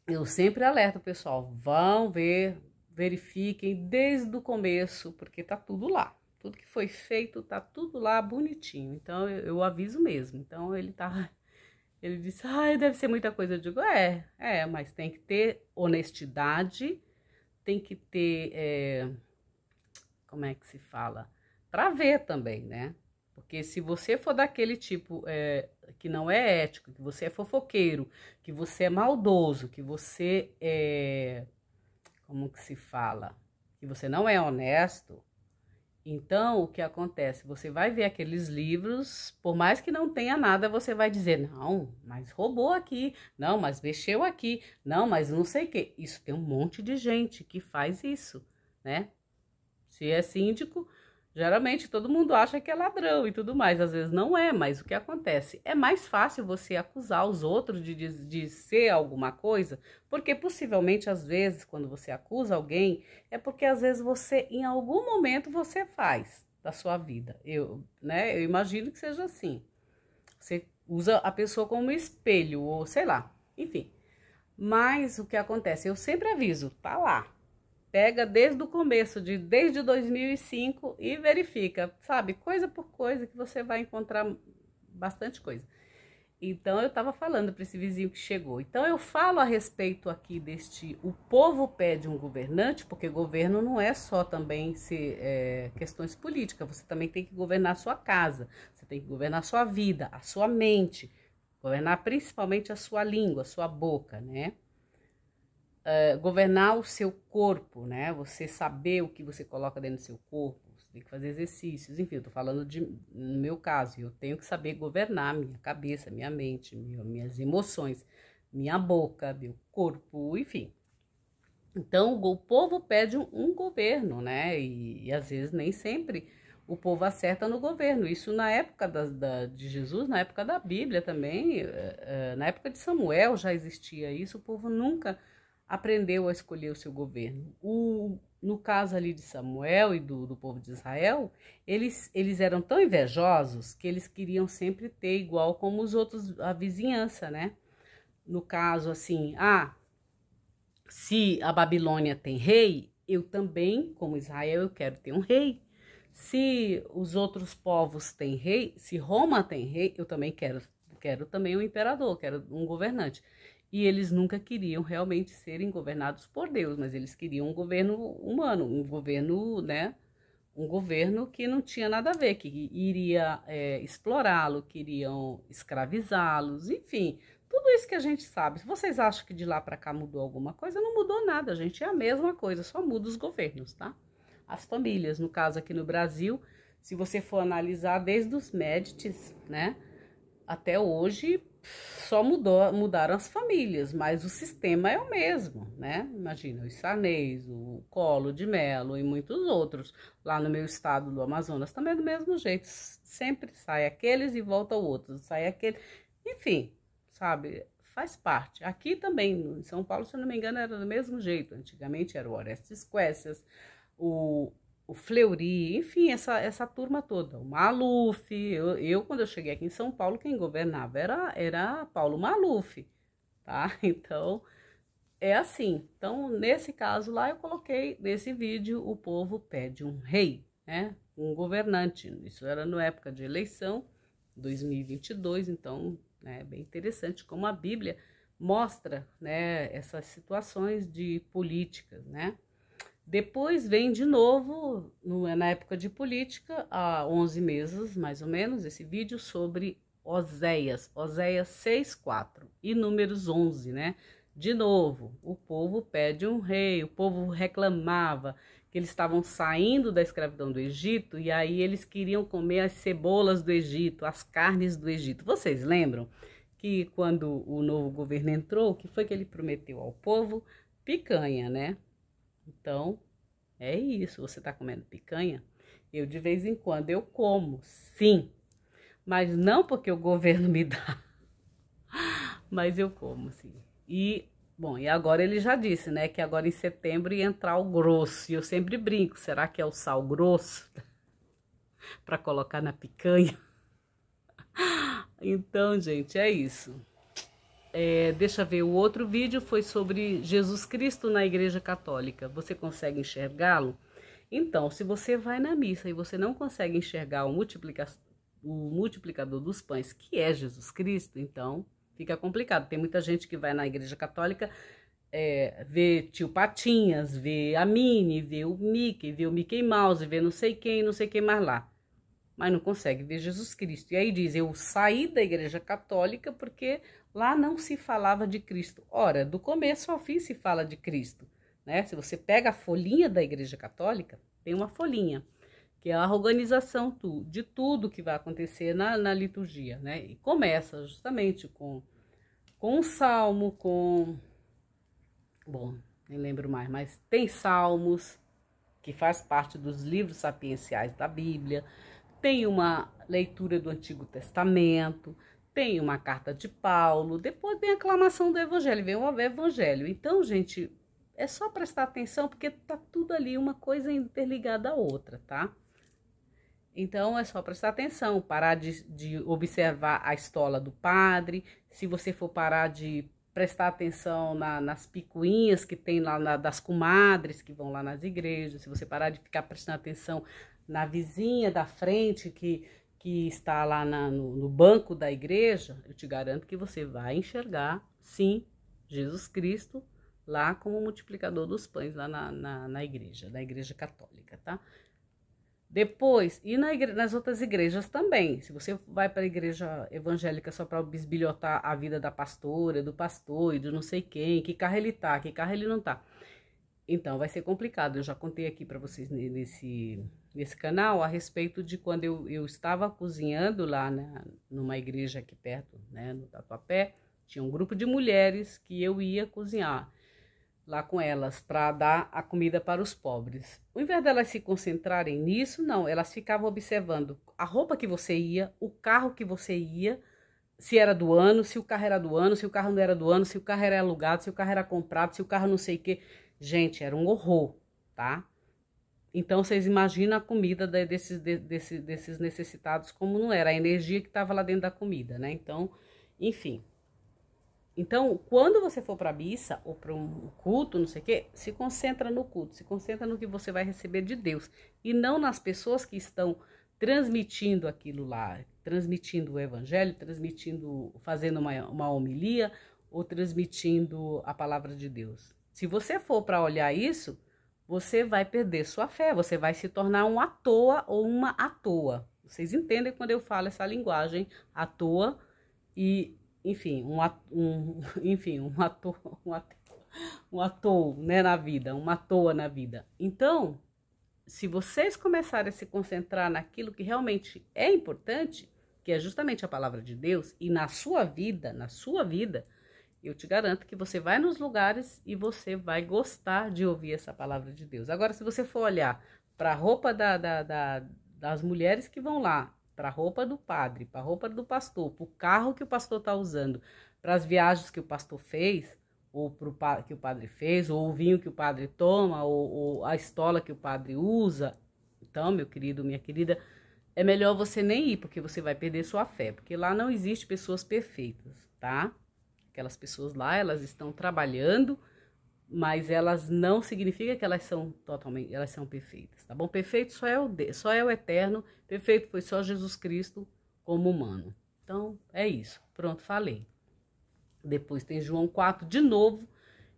Eu sempre alerto o pessoal, vão ver, verifiquem desde o começo, porque tá tudo lá. Tudo que foi feito, tá tudo lá bonitinho. Então, eu aviso mesmo. Então, ele disse, deve ser muita coisa. Eu digo, mas tem que ter honestidade, tem que ter, como é que se fala? Para ver também, né? Porque se você for daquele tipo que não é ético, que você é fofoqueiro, que você é maldoso, que você como que se fala? Que você não é honesto, então o que acontece? Você vai ver aqueles livros, por mais que não tenha nada, você vai dizer, não, mas roubou aqui, não, mas mexeu aqui, não, mas não sei o quê. Isso tem um monte de gente que faz isso, né? Se é síndico, geralmente todo mundo acha que é ladrão e tudo mais, às vezes não é, mas o que acontece? É mais fácil você acusar os outros de ser alguma coisa, porque possivelmente, às vezes, quando você acusa alguém, é porque às vezes você, em algum momento, você faz da sua vida. Eu imagino que seja assim. Você usa a pessoa como espelho, ou sei lá, enfim. Mas o que acontece? Eu sempre aviso, tá lá. Pega desde o começo, desde 2005 e verifica, sabe? Coisa por coisa que você vai encontrar bastante coisa. Então eu estava falando para esse vizinho que chegou. Então eu falo a respeito aqui o povo pede um governante, porque governo não é só também questões políticas, você também tem que governar a sua casa, você tem que governar a sua vida, a sua mente, governar principalmente a sua língua, a sua boca, né? Governar o seu corpo, né? Você saber o que você coloca dentro do seu corpo, você tem que fazer exercícios, enfim, eu tô falando no meu caso, eu tenho que saber governar minha cabeça, minha mente, minhas emoções, minha boca, meu corpo, enfim. Então, o povo pede um governo, né? E às vezes nem sempre o povo acerta no governo. Isso na época de Jesus, na época da Bíblia também, na época de Samuel já existia isso, o povo nunca aprendeu a escolher o seu governo. No caso ali de Samuel e do povo de Israel, eles eram tão invejosos que eles queriam sempre ter igual como os outros, a vizinhança, né? No caso, assim, se a Babilônia tem rei, eu também, como Israel, eu quero ter um rei. Se os outros povos têm rei, se Roma tem rei, eu também quero também um imperador, quero um governante. E eles nunca queriam realmente serem governados por Deus, mas eles queriam um governo humano, um governo, né? Um governo que não tinha nada a ver, que iria explorá-lo, queriam escravizá-los, enfim, tudo isso que a gente sabe. Se vocês acham que de lá para cá mudou alguma coisa, não mudou nada, gente, é a mesma coisa, só muda os governos, tá? As famílias, no caso aqui no Brasil, se você for analisar desde os Médicis, né? Até hoje só mudaram as famílias, mas o sistema é o mesmo, né? Imagina, os Sarney's, o Collor de Mello e muitos outros. Lá no meu estado do Amazonas também é do mesmo jeito. Sempre sai aqueles e volta o outro, sai aquele. Enfim, sabe? Faz parte. Aqui também, em São Paulo, se eu não me engano, era do mesmo jeito. Antigamente era o Orestes Quécias, o Fleury, enfim, essa turma toda, o Maluf, quando eu cheguei aqui em São Paulo, quem governava era Paulo Maluf, tá? Então, é assim. Então, nesse caso lá, eu coloquei, nesse vídeo, o povo pede um rei, né? Um governante. Isso era na época de eleição, 2022, então, é bem interessante como a Bíblia mostra, né, essas situações de políticas, né? Depois vem de novo, na época de política, há 11 meses, mais ou menos, esse vídeo sobre Oséias 6:4 e Números 11, né? De novo, o povo pede um rei, o povo reclamava que eles estavam saindo da escravidão do Egito e aí eles queriam comer as cebolas do Egito, as carnes do Egito. Vocês lembram que quando o novo governo entrou, o que foi que ele prometeu ao povo? Picanha, né? Então, é isso. Você tá comendo picanha? Eu, de vez em quando, eu como, sim. Mas não porque o governo me dá. Mas eu como, sim. E, bom, e agora ele já disse, né? Que agora em setembro ia entrar o grosso. E eu sempre brinco. Será que é o sal grosso? Para colocar na picanha? Então, gente, é isso. Deixa eu ver, o outro vídeo foi sobre Jesus Cristo na Igreja Católica. Você consegue enxergá-lo? Então, se você vai na missa e você não consegue enxergar o multiplicador dos pães, que é Jesus Cristo, então fica complicado. Tem muita gente que vai na Igreja Católica vê tio Patinhas, vê a Minnie, vê o Mickey Mouse, vê não sei quem mais lá. Mas não consegue ver Jesus Cristo. E aí diz, eu saí da Igreja Católica porque lá não se falava de Cristo. Ora, do começo ao fim se fala de Cristo, né? Se você pega a folhinha da Igreja Católica, tem uma folhinha, que é a organização de tudo que vai acontecer na liturgia, né? E começa justamente com um salmo, bom, nem lembro mais, mas tem salmos, que faz parte dos livros sapienciais da Bíblia, tem uma leitura do Antigo Testamento, tem uma carta de Paulo, depois vem a aclamação do Evangelho, vem o Evangelho. Então, gente, é só prestar atenção, porque tá tudo ali, uma coisa interligada à outra, tá? Então, é só prestar atenção, parar de observar a estola do padre, se você for parar de prestar atenção nas picuinhas que tem lá das comadres que vão lá nas igrejas, se você parar de ficar prestando atenção na vizinha da frente que que está lá no banco da igreja, eu te garanto que você vai enxergar, sim, Jesus Cristo lá como multiplicador dos pães, lá na igreja católica, tá? Depois, e nas outras igrejas também. Se você vai para a igreja evangélica só para bisbilhotar a vida da pastora, do pastor e de não sei quem, que carro ele tá, que carro ele não tá. Então, vai ser complicado. Eu já contei aqui para vocês nesse canal a respeito de quando eu estava cozinhando lá numa igreja aqui perto, né, no Tatuapé. Tinha um grupo de mulheres que eu ia cozinhar lá com elas para dar a comida para os pobres. Ao invés delas se concentrarem nisso, não, elas ficavam observando a roupa que você ia, o carro que você ia, se era do ano, se o carro era do ano, se o carro não era do ano, se o carro era alugado, se o carro era comprado, se o carro não sei o quê. Gente, era um horror, tá? Então, vocês imaginam a comida desses necessitados como não era, a energia que estava lá dentro da comida, né? Então, enfim. Então, quando você for para a missa ou para um culto, não sei o quê, se concentra no culto, se concentra no que você vai receber de Deus e não nas pessoas que estão transmitindo aquilo lá, transmitindo o evangelho, fazendo uma homilia ou transmitindo a palavra de Deus. Se você for para olhar isso, você vai perder sua fé, você vai se tornar um à toa ou uma à toa. Vocês entendem quando eu falo essa linguagem à toa e enfim, um ator, né, na vida, uma toa na vida. Então, se vocês começarem a se concentrar naquilo que realmente é importante, que é justamente a palavra de Deus, e na sua vida, eu te garanto que você vai nos lugares e você vai gostar de ouvir essa palavra de Deus. Agora, se você for olhar para a roupa das mulheres que vão lá, para a roupa do padre, para a roupa do pastor, para o carro que o pastor está usando, para as viagens que o pastor fez, ou que o padre fez, ou o vinho que o padre toma, ou a estola que o padre usa. Então, meu querido, minha querida, é melhor você nem ir, porque você vai perder sua fé, porque lá não existe pessoas perfeitas, tá? Aquelas pessoas lá, elas estão trabalhando, mas elas não significa que elas são perfeitas, tá bom? Perfeito só é o eterno, perfeito foi só Jesus Cristo como humano. Então, é isso. Pronto, falei. Depois tem João 4, de novo,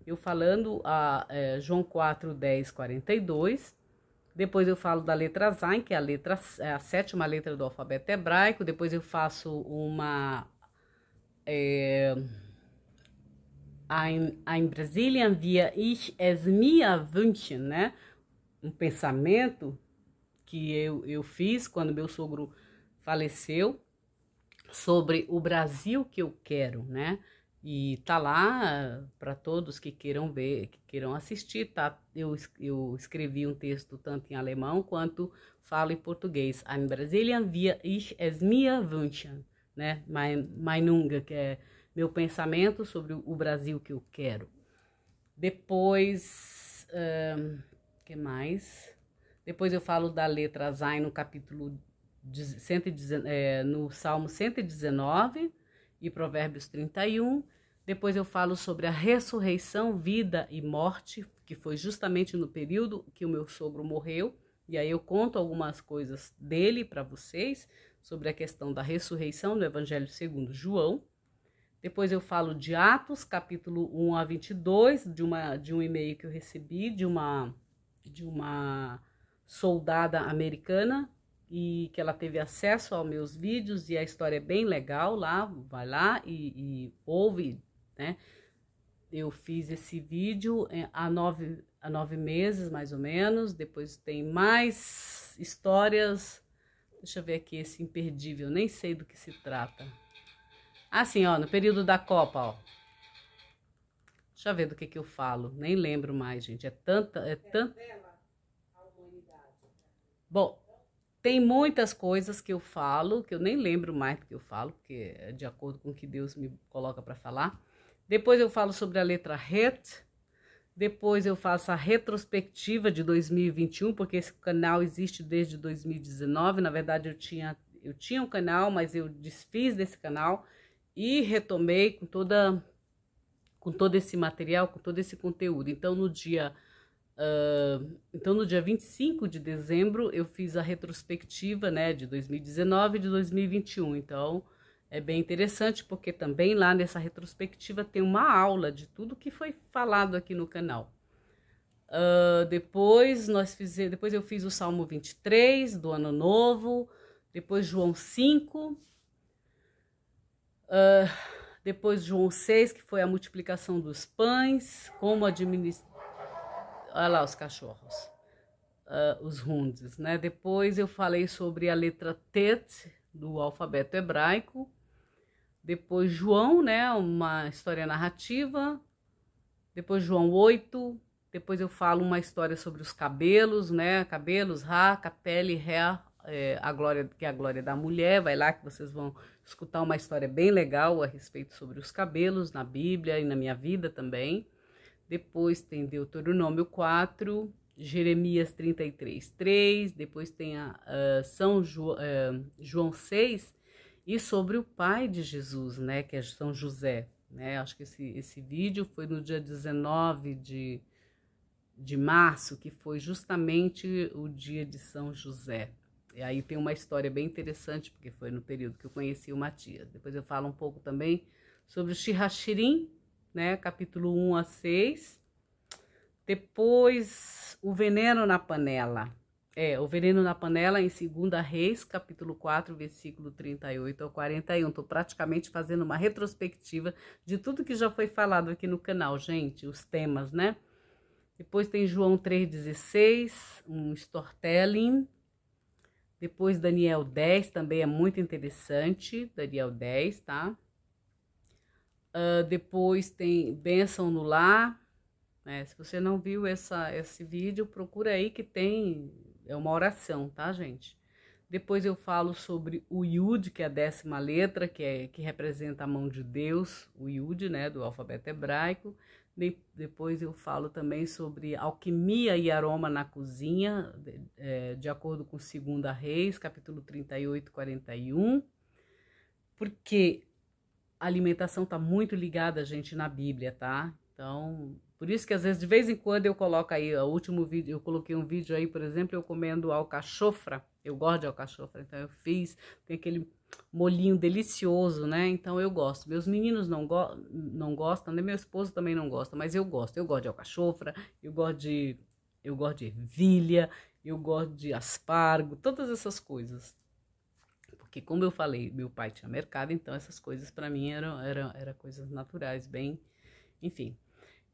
eu falando João 4, 10, 42. Depois eu falo da letra Zayn, que é a sétima letra do alfabeto hebraico. Depois eu faço Ein Brasilien wie ich es mir wünsche, né? Um pensamento que eu fiz quando meu sogro faleceu sobre o Brasil que eu quero, né? E tá lá para todos que queiram ver, que queiram assistir, tá? Eu escrevi um texto tanto em alemão quanto falo em português. Ein Brasilien wie ich es mir wünsche, né? Meinung, que é meu pensamento sobre o Brasil que eu quero. Depois, que mais? Depois eu falo da letra Zayn no capítulo no Salmo 119 e Provérbios 31. Depois eu falo sobre a ressurreição, vida e morte, que foi justamente no período que o meu sogro morreu. E aí eu conto algumas coisas dele para vocês sobre a questão da ressurreição no Evangelho segundo João. Depois eu falo de Atos, capítulo 1 a 22, de um e-mail que eu recebi de uma soldada americana e que ela teve acesso aos meus vídeos e a história é bem legal lá, vai lá e ouve, né? Eu fiz esse vídeo há 9 meses, mais ou menos. Depois tem mais histórias. Deixa eu ver aqui esse imperdível, nem sei do que se trata. Assim, ó, no período da Copa, ó. Deixa eu ver do que eu falo. Nem lembro mais, gente. É tanta. Bom, tem muitas coisas que eu falo, que eu nem lembro mais do que eu falo, porque é de acordo com o que Deus me coloca para falar. Depois eu falo sobre a letra Het. Depois eu faço a retrospectiva de 2021, porque esse canal existe desde 2019. Na verdade, eu tinha um canal, mas eu desfiz desse canal e retomei com todo esse material, com todo esse conteúdo. Então, no dia Então, no dia 25 de dezembro, eu fiz a retrospectiva, né, de 2019 e de 2021. Então, é bem interessante, porque também lá nessa retrospectiva tem uma aula de tudo que foi falado aqui no canal. Depois eu fiz o Salmo 23 do Ano Novo, depois João 5, depois João 6, que foi a multiplicação dos pães, como administrar. Olha lá os cachorros, os hundes, né? Depois eu falei sobre a letra Tet do alfabeto hebraico. Depois João, né? Uma história narrativa. Depois João 8. Depois eu falo uma história sobre os cabelos, né? Cabelos, Ra, Capele, Ré, a glória, que é a glória da mulher. Vai lá que vocês vão escutar uma história bem legal a respeito sobre os cabelos na Bíblia e na minha vida também. Depois tem Deuteronômio 4, Jeremias 33, 3. Depois tem João 6 e sobre o pai de Jesus, né? Que é São José. Né? Acho que esse vídeo foi no dia 19 de março, que foi justamente o dia de São José. E aí tem uma história bem interessante, porque foi no período que eu conheci o Matias. Depois eu falo um pouco também sobre o Shirachirim, né? Capítulo 1 a 6. Depois, o veneno na panela. O veneno na panela em 2 Reis, capítulo 4, versículo 38 ao 41. Tô praticamente fazendo uma retrospectiva de tudo que já foi falado aqui no canal, gente, os temas, né? Depois tem João 3,16, um storytelling. Depois Daniel 10, também é muito interessante, Daniel 10, tá? Depois tem Bênção no Lar. Se você não viu esse vídeo, procura aí que tem, é uma oração, tá, gente? Depois eu falo sobre o Yud, que é a 10ª letra, que representa a mão de Deus, o Yud, né, do alfabeto hebraico. Depois eu falo também sobre alquimia e aroma na cozinha, de acordo com 2 Reis, capítulo 38, 41. Porque a alimentação tá muito ligada, gente, na Bíblia, tá? Então, por isso que às vezes, de vez em quando, eu coloco aí, o último vídeo, eu coloquei um vídeo aí, por exemplo, eu comendo alcachofra. Eu gosto de alcachofra, então eu tem aquele molhinho delicioso, né? Então eu gosto. Meus meninos não gostam, nem meu esposo também não gosta, mas eu gosto. Eu gosto de alcachofra, eu gosto de ervilha, eu gosto de aspargo, todas essas coisas. Porque, como eu falei, meu pai tinha mercado, então essas coisas para mim eram coisas naturais, bem, enfim.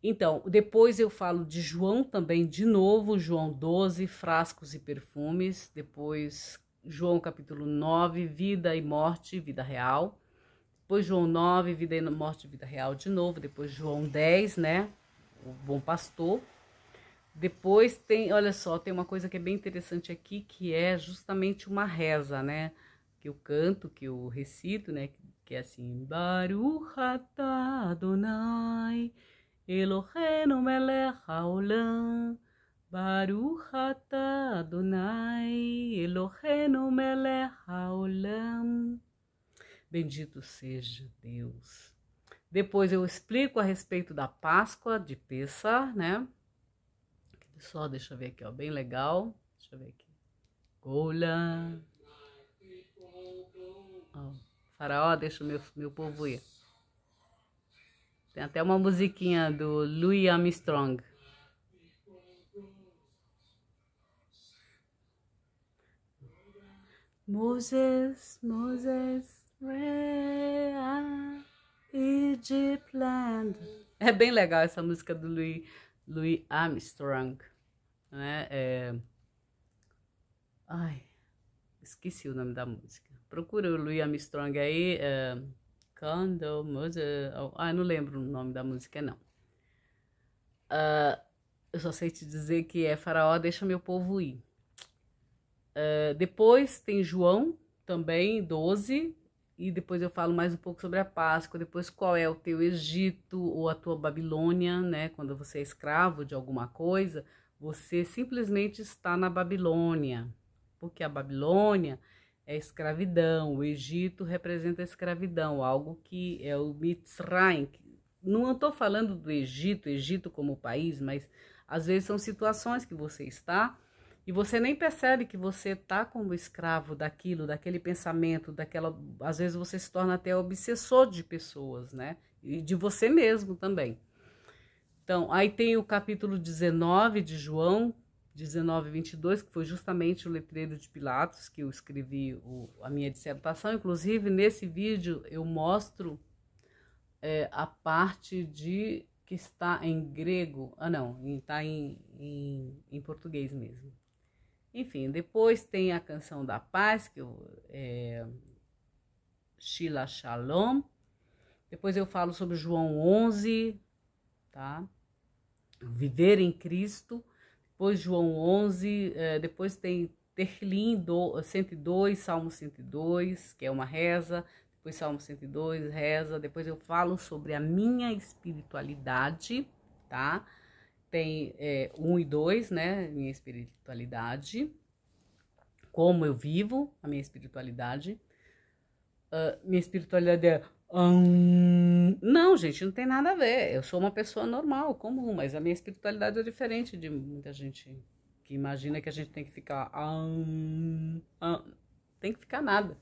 Então, depois eu falo de João também, de novo, João 12, frascos e perfumes. Depois, João capítulo 9, vida e morte, vida real. Depois, João 9, vida e morte, vida real de novo. Depois, João 10, né, o bom pastor. Depois tem, olha só, tem uma coisa que é bem interessante aqui, que é justamente uma reza, né, que eu canto, que eu recito, né, que é assim, Baruch atah Adonai, Eloheinu melech haolam, Baruch atah Adonai, Eloheinu melech haolam. Bendito seja Deus. Depois eu explico a respeito da Páscoa de Pessah, né? Só deixa eu ver aqui, ó, bem legal. Deixa eu ver aqui. Gola. Ó, Faraó, deixa o meu povo ir. Tem até uma musiquinha do Louis Armstrong. Moses, Egypt land. É bem legal essa música do Louis Armstrong, né? Ai, esqueci o nome da música. Procura o Louis Armstrong aí. Quando Moses... não lembro o nome da música, não. Eu só sei te dizer que é Faraó, deixa meu povo ir. Depois tem João, também, 12. E depois eu falo mais um pouco sobre a Páscoa. Depois qual é o teu Egito ou a tua Babilônia, né? Quando você é escravo de alguma coisa, você simplesmente está na Babilônia. Porque a Babilônia é escravidão, o Egito representa a escravidão, algo que é o Mitzrayim. Não estou falando do Egito como país, mas Às vezes são situações que você está e você nem percebe que você está como escravo daquilo, daquele pensamento, daquela. Às vezes você se torna até obsessor de pessoas, né? E de você mesmo também. Então, aí tem o capítulo 19 de João, 19, 22, que foi justamente o letreiro de Pilatos, que eu escrevi a minha dissertação. Inclusive, nesse vídeo eu mostro a parte que está em grego. Ah, não, está em português mesmo. Enfim, depois tem a canção da paz, que é Shila Shalom. Depois eu falo sobre João 11, tá? Viver em Cristo. Depois João 11, depois tem Terlim 102, Salmo 102, que é uma reza. Depois Salmo 102, reza. Depois eu falo sobre a minha espiritualidade, tá? Tem 1 e 2, né? Minha espiritualidade. Como eu vivo a minha espiritualidade. Minha espiritualidade é... Não, gente, não tem nada a ver. Eu sou uma pessoa normal, comum, mas a minha espiritualidade é diferente de muita gente que imagina que a gente tem que ficar... Tem que ficar nada.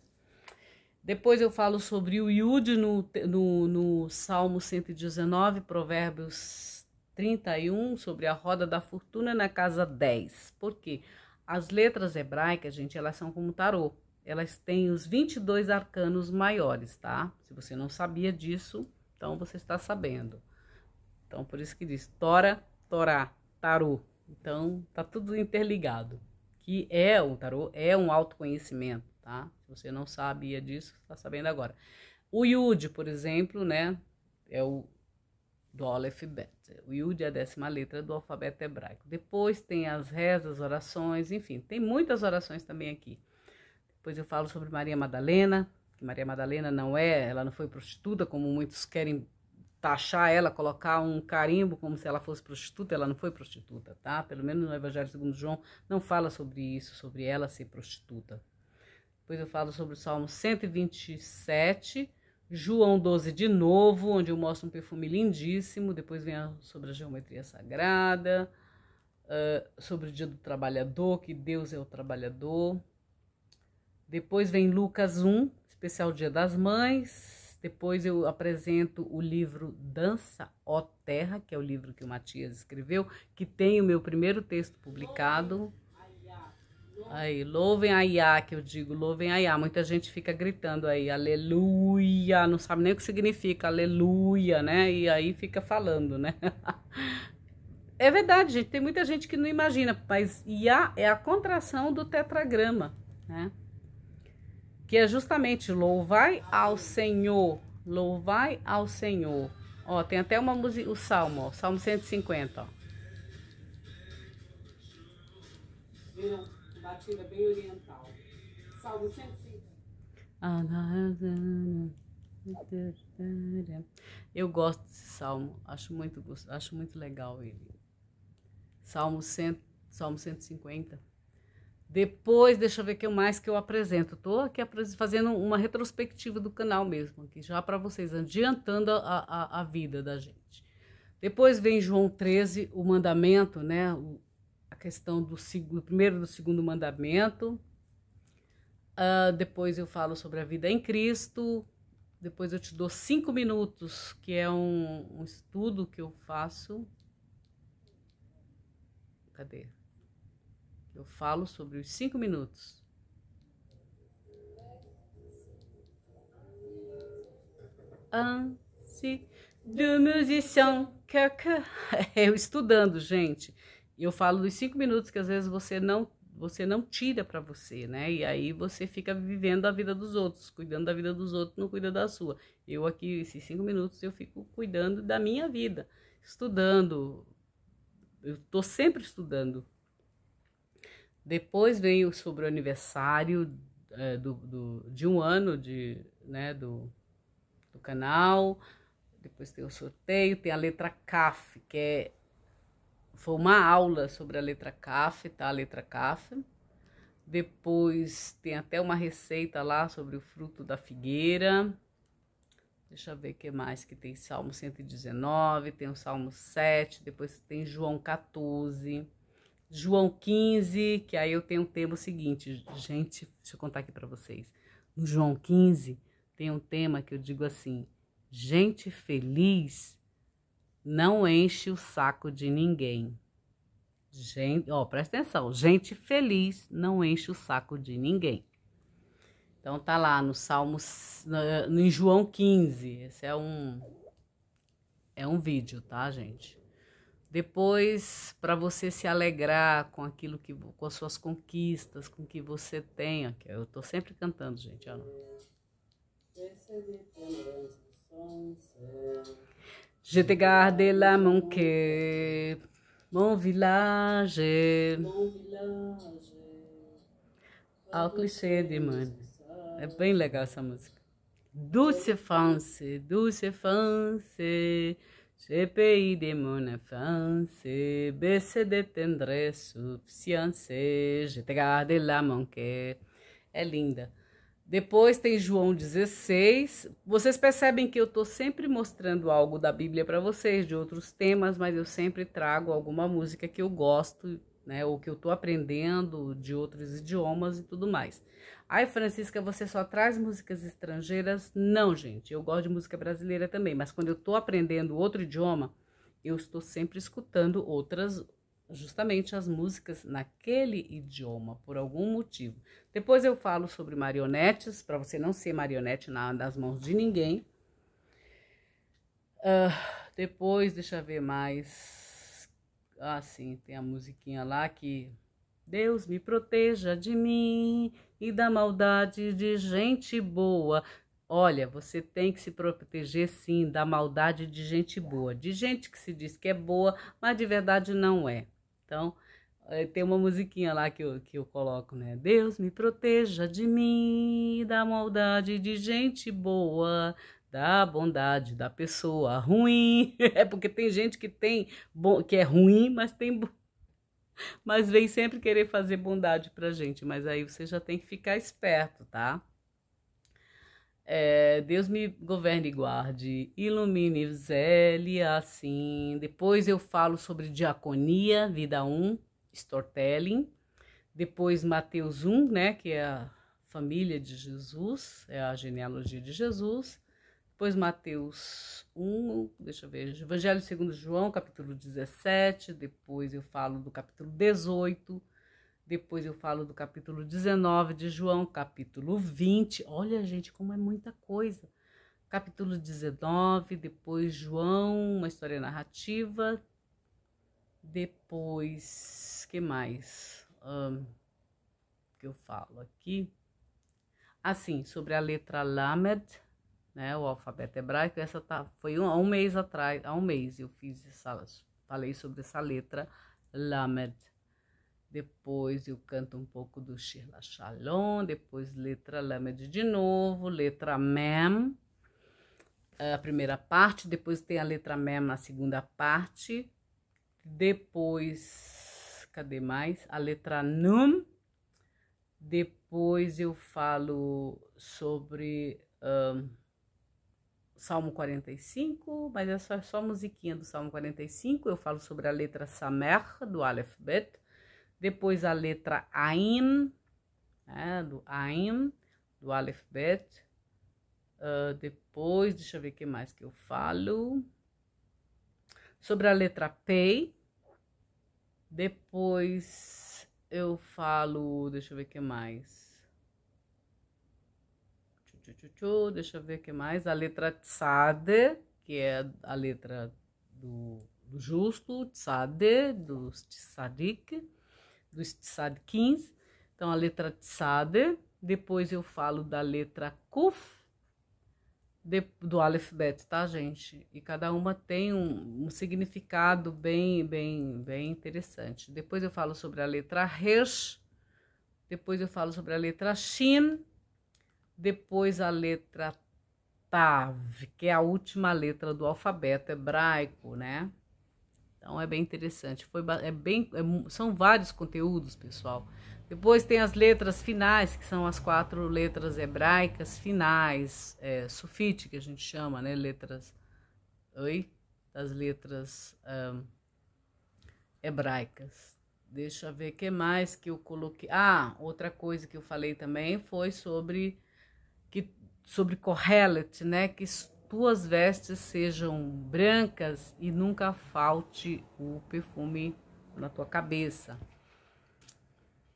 Depois eu falo sobre o Yud no Salmo 119, Provérbios 31, sobre a roda da fortuna na casa 10. Por quê? As letras hebraicas, gente, elas são como tarô. Elas têm os 22 arcanos maiores, tá? Se você não sabia disso, então você está sabendo. Então, por isso que diz Tora, Torá, tarô. Então, tá tudo interligado. Que o tarô é um autoconhecimento, tá? Se você não sabia disso, está sabendo agora. O Yud, por exemplo, né? É o do Aleph Bet. O Yud é a 10ª letra do alfabeto hebraico. Depois tem as rezas, orações, enfim, tem muitas orações também aqui. Depois eu falo sobre Maria Madalena, que Maria Madalena ela não foi prostituta, como muitos querem taxar ela, colocar um carimbo como se ela fosse prostituta. Ela não foi prostituta, tá? Pelo menos no Evangelho segundo João não fala sobre isso, sobre ela ser prostituta. Depois eu falo sobre o Salmo 127, João 12 de novo, onde eu mostro um perfume lindíssimo. Depois vem sobre a geometria sagrada, sobre o dia do trabalhador, que Deus é o trabalhador. Depois vem Lucas 1, especial Dia das Mães. Depois eu apresento o livro Dança, ó Terra, que é o livro que o Matias escreveu, que tem o meu primeiro texto publicado. Aí, louvem a Iá, que eu digo, louvem a Iá. Muita gente fica gritando aí, aleluia, não sabe nem o que significa aleluia, né? E aí fica falando, né? É verdade, gente, tem muita gente que não imagina, mas Iá é a contração do tetragrama, né? Que é justamente louvai ao Senhor, louvai ao Senhor. Ó, tem até uma música, o Salmo, ó, Salmo 150, ó. Viram? Batida bem oriental. Salmo 150. Eu gosto desse salmo, acho muito legal ele. Salmo 150. Depois, deixa eu ver o que mais que eu apresento. Estou aqui fazendo uma retrospectiva do canal mesmo, aqui já para vocês, adiantando a vida da gente. Depois vem João 13, o mandamento, né? A questão do primeiro e do segundo mandamento. Depois eu falo sobre a vida em Cristo. Depois eu te dou 5 minutos, que é um estudo que eu faço. Cadê? Eu falo sobre os 5 minutos. Ainsi de musicien que... Eu estudando, gente. Eu falo dos 5 minutos que às vezes você não tira para você, né? E aí você fica vivendo a vida dos outros, cuidando da vida dos outros, não cuida da sua. Eu aqui, esses 5 minutos, eu fico cuidando da minha vida, estudando. Eu tô sempre estudando. Depois veio sobre o aniversário de 1 ano do canal. Depois tem o sorteio, tem a letra CAF, que foi uma aula sobre a letra CAF, tá? A letra CAF. Depois tem até uma receita lá sobre o fruto da figueira. Deixa eu ver o que mais que tem. Salmo 119, tem o Salmo 7, depois tem João 14, João 15, que aí eu tenho um tema seguinte, gente, deixa eu contar aqui para vocês. No João 15 tem um tema que eu digo assim, gente feliz não enche o saco de ninguém. Gente, ó, presta atenção, gente feliz não enche o saco de ninguém. Então tá lá no Salmos, em João 15, esse é um vídeo, tá, gente? Depois, para você se alegrar com aquilo que, com as suas conquistas, com o que você tem, aqui, eu tô sempre cantando, gente, ó. Je te garde la manque, mon village, ao clichê de mano. É bem legal essa música. Douce France, ce pays de mon enfance, baisse de tendresse, suficience, je te garde la manque. É linda. Depois tem João 16. Vocês percebem que eu estou sempre mostrando algo da Bíblia para vocês, de outros temas, mas eu sempre trago alguma música que eu gosto, né, ou que eu estou aprendendo de outros idiomas e tudo mais. Ai, Francisca, você só traz músicas estrangeiras? Não, gente, eu gosto de música brasileira também, mas quando eu estou aprendendo outro idioma, eu estou sempre escutando outras, justamente as músicas naquele idioma, por algum motivo. Depois eu falo sobre marionetes, para você não ser marionete nas mãos de ninguém. Depois, deixa eu ver mais. Ah, sim, tem a musiquinha lá que... Deus me proteja de mim e da maldade de gente boa. Olha, você tem que se proteger sim da maldade de gente boa. De gente que se diz que é boa, mas de verdade não é. Então, tem uma musiquinha lá que eu coloco, né? Deus me proteja de mim, da maldade de gente boa, da bondade da pessoa ruim. É porque tem gente que que é ruim, mas vem sempre querer fazer bondade pra gente. Mas aí você já tem que ficar esperto, tá? Deus me governe e guarde, ilumine e zele assim. Depois eu falo sobre diaconia, vida 1, storytelling. Depois Mateus 1, né, que é a família de Jesus, é a genealogia de Jesus. Depois Mateus 1, deixa eu ver, Evangelho segundo João, capítulo 17. Depois eu falo do capítulo 18. Depois eu falo do capítulo 19 de João, capítulo 20. Olha, gente, como é muita coisa. Capítulo 19, depois João, uma história narrativa. Depois, que mais que eu falo aqui? Assim, sobre a letra Lamed, né, o alfabeto hebraico. Essa foi há um mês atrás, há um mês eu falei sobre essa letra Lamed. Depois eu canto um pouco do Shir LaShalom, depois letra Lamed de novo, letra Mem, a primeira parte, depois tem a letra Mem na segunda parte, depois, cadê mais? A letra Num, depois eu falo sobre Salmo 45, mas é só musiquinha do Salmo 45, eu falo sobre a letra Samer, do Aleph Bet, depois a letra Ain, né, do Ain, do Aleph Bet. Depois, deixa eu ver o que mais que eu falo. Sobre a letra Pei. Depois eu falo, deixa eu ver o que mais. Deixa eu ver o que mais. A letra Tzade, que é a letra do justo, Tzade, do Tzadik, dos Tzadkins. Então, a letra Tzade. Depois eu falo da letra Kuf, do Aleph Bet, tá, gente? E cada uma tem um significado bem interessante. Depois eu falo sobre a letra Resh. Depois eu falo sobre a letra Shin. Depois a letra Tav, que é a última letra do alfabeto hebraico, né? Então é bem interessante. São vários conteúdos, pessoal. Depois tem as letras finais, que são as 4 letras hebraicas finais, sufite, que a gente chama, né? Das letras hebraicas. Deixa eu ver o que mais que eu coloquei. Outra coisa que eu falei também foi sobre Kohelet, né? Que tuas vestes sejam brancas e nunca falte o perfume na tua cabeça.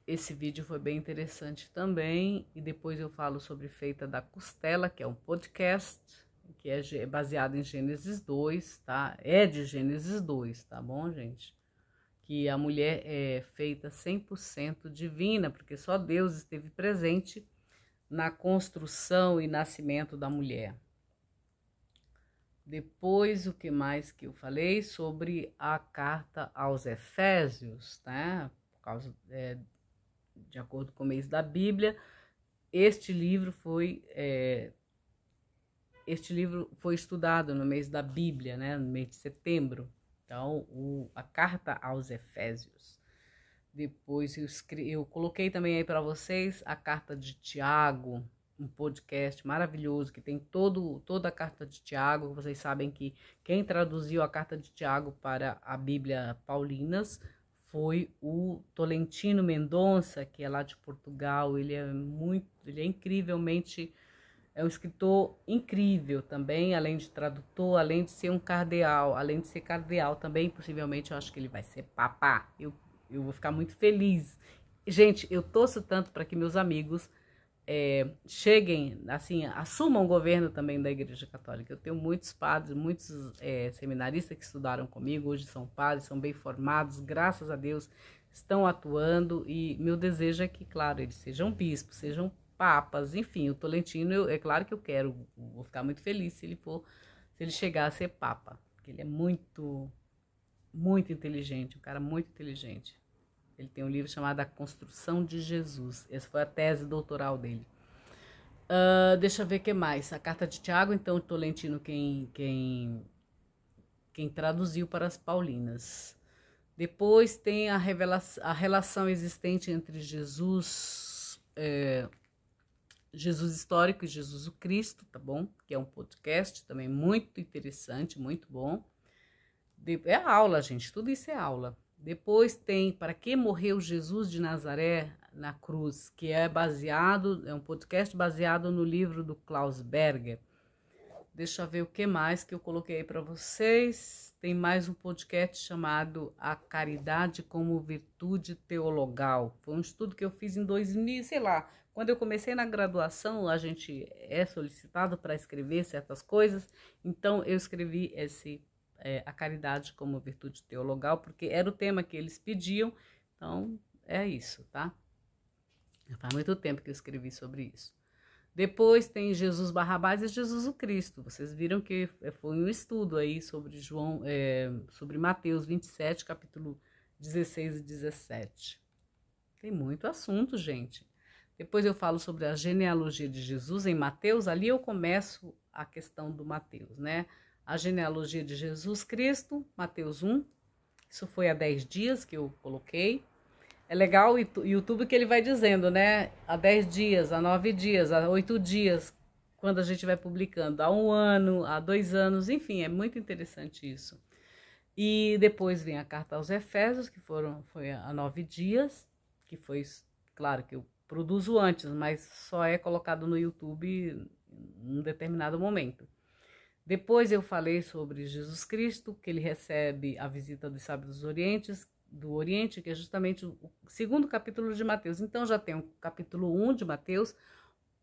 Esse vídeo foi bem interessante também. E depois eu falo sobre Feita da Costela, que é um podcast, que é baseado em Gênesis 2, tá? É de Gênesis 2, tá bom, gente? Que a mulher é feita 100% divina, porque só Deus esteve presente na construção e nascimento da mulher. Depois, o que mais que eu falei? Sobre a carta aos Efésios, né? Por causa, de acordo com o mês da Bíblia, este livro foi estudado no mês da Bíblia, né? No mês de setembro. Então, a carta aos Efésios. Depois eu coloquei também aí para vocês a carta de Tiago, um podcast maravilhoso que tem toda a carta de Tiago. Vocês sabem que quem traduziu a carta de Tiago para a Bíblia Paulinas foi o Tolentino Mendonça, que é lá de Portugal. Ele é incrivelmente, é um escritor incrível também, além de tradutor, além de ser um cardeal, também, possivelmente eu acho que ele vai ser papa. Eu vou ficar muito feliz. Gente, eu torço tanto para que meus amigos cheguem, assim, assumam o governo também da Igreja Católica. Eu tenho muitos padres, muitos seminaristas que estudaram comigo, hoje são padres, são bem formados, graças a Deus, estão atuando, e meu desejo é que, claro, eles sejam bispos, sejam papas, enfim, o Tolentino, é claro que eu quero, vou ficar muito feliz se ele chegar a ser papa, porque ele é muito, muito inteligente, um cara muito inteligente. Ele tem um livro chamado A Construção de Jesus. Essa foi a tese doutoral dele. Deixa eu ver o que mais. A carta de Tiago, então, Tolentino quem traduziu para as Paulinas. Depois tem a relação existente entre Jesus histórico e Jesus o Cristo, tá bom? Que é um podcast também muito interessante, muito bom. É aula, gente. Tudo isso é aula. Depois tem Para que morreu Jesus de Nazaré na cruz, que é um podcast baseado no livro do Klaus Berger. Deixa eu ver o que mais que eu coloquei aí para vocês. Tem mais um podcast chamado A Caridade como Virtude Teologal. Foi um estudo que eu fiz em 2000, sei lá. Quando eu comecei na graduação, a gente é solicitado para escrever certas coisas. Então, eu escrevi a caridade como virtude teologal, porque era o tema que eles pediam. Então, é isso, tá? Faz muito tempo que eu escrevi sobre isso. Depois tem Jesus Barrabás e Jesus o Cristo. Vocês viram que foi um estudo aí sobre sobre Mateus 27, capítulo 16 e 17. Tem muito assunto, gente. Depois eu falo sobre a genealogia de Jesus em Mateus. Ali eu começo a questão do Mateus, né? A genealogia de Jesus Cristo, Mateus 1. Isso foi há 10 dias que eu coloquei. É legal o YouTube que ele vai dizendo, né? Há 10 dias, há 9 dias, há 8 dias, quando a gente vai publicando. Há 1 ano, há 2 anos, enfim, é muito interessante isso. E depois vem a carta aos Efésios, que foi há 9 dias, que foi, claro, que eu produzo antes, mas só é colocado no YouTube em um determinado momento. Depois eu falei sobre Jesus Cristo, que ele recebe a visita dos sábios do Oriente, que é justamente o segundo capítulo de Mateus. Então já tem o capítulo 1 de Mateus,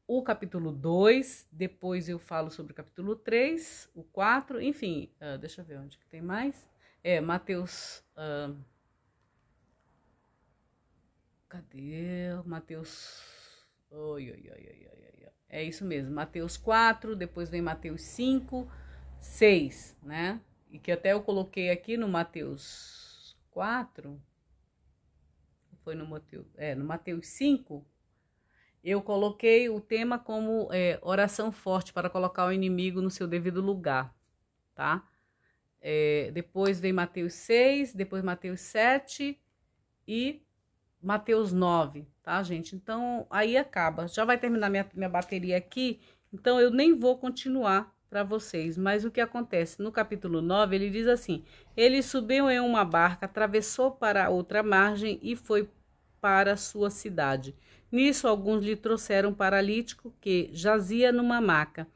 o capítulo 2, depois eu falo sobre o capítulo 3, o 4, enfim, deixa eu ver onde que tem mais. Mateus... cadê? Mateus... É isso mesmo, Mateus 4, depois vem Mateus 5, 6, né? E que até eu coloquei aqui no Mateus 4, foi no Mateus 5, eu coloquei o tema como oração forte para colocar o inimigo no seu devido lugar, tá? Depois vem Mateus 6, depois Mateus 7 e Mateus 9, tá, gente? Então, aí acaba. Já vai terminar minha bateria aqui, então eu nem vou continuar para vocês. Mas o que acontece? No capítulo 9, ele diz assim: ele subiu em uma barca, atravessou para outra margem e foi para sua cidade. Nisso, alguns lhe trouxeram um paralítico que jazia numa maca.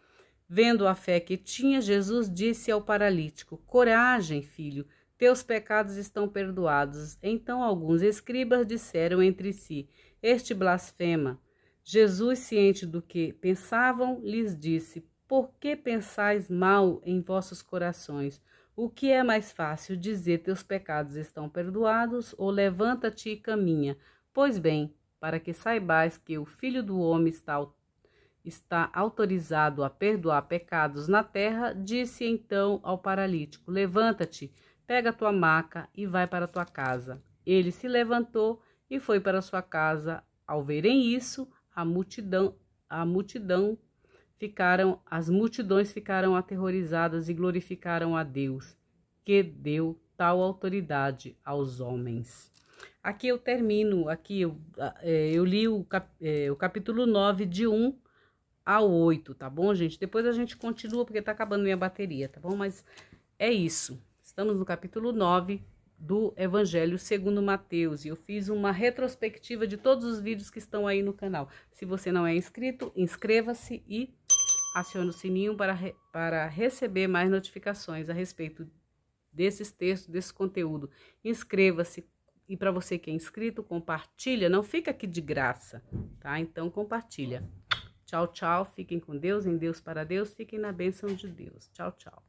Vendo a fé que tinha, Jesus disse ao paralítico: coragem, filho, teus pecados estão perdoados. Então alguns escribas disseram entre si: este blasfema. Jesus, ciente do que pensavam, lhes disse: por que pensais mal em vossos corações? O que é mais fácil, dizer teus pecados estão perdoados, ou levanta-te e caminha? Pois bem, para que saibais que o Filho do Homem está autorizado a perdoar pecados na terra, disse então ao paralítico: levanta-te, pega a tua maca e vai para a tua casa. Ele se levantou e foi para sua casa. Ao verem isso, as multidões ficaram aterrorizadas e glorificaram a Deus, que deu tal autoridade aos homens. Aqui eu termino, aqui eu li o capítulo 9, de 1 ao 8, tá bom, gente? Depois a gente continua, porque tá acabando minha bateria, tá bom? Mas é isso. Estamos no capítulo 9 do Evangelho segundo Mateus, e eu fiz uma retrospectiva de todos os vídeos que estão aí no canal. Se você não é inscrito, inscreva-se e acione o sininho para receber mais notificações a respeito desses textos, desse conteúdo. Inscreva-se. E para você que é inscrito, compartilha. Não fica aqui de graça, tá? Então compartilha. Tchau, tchau. Fiquem com Deus, em Deus para Deus. Fiquem na bênção de Deus. Tchau, tchau.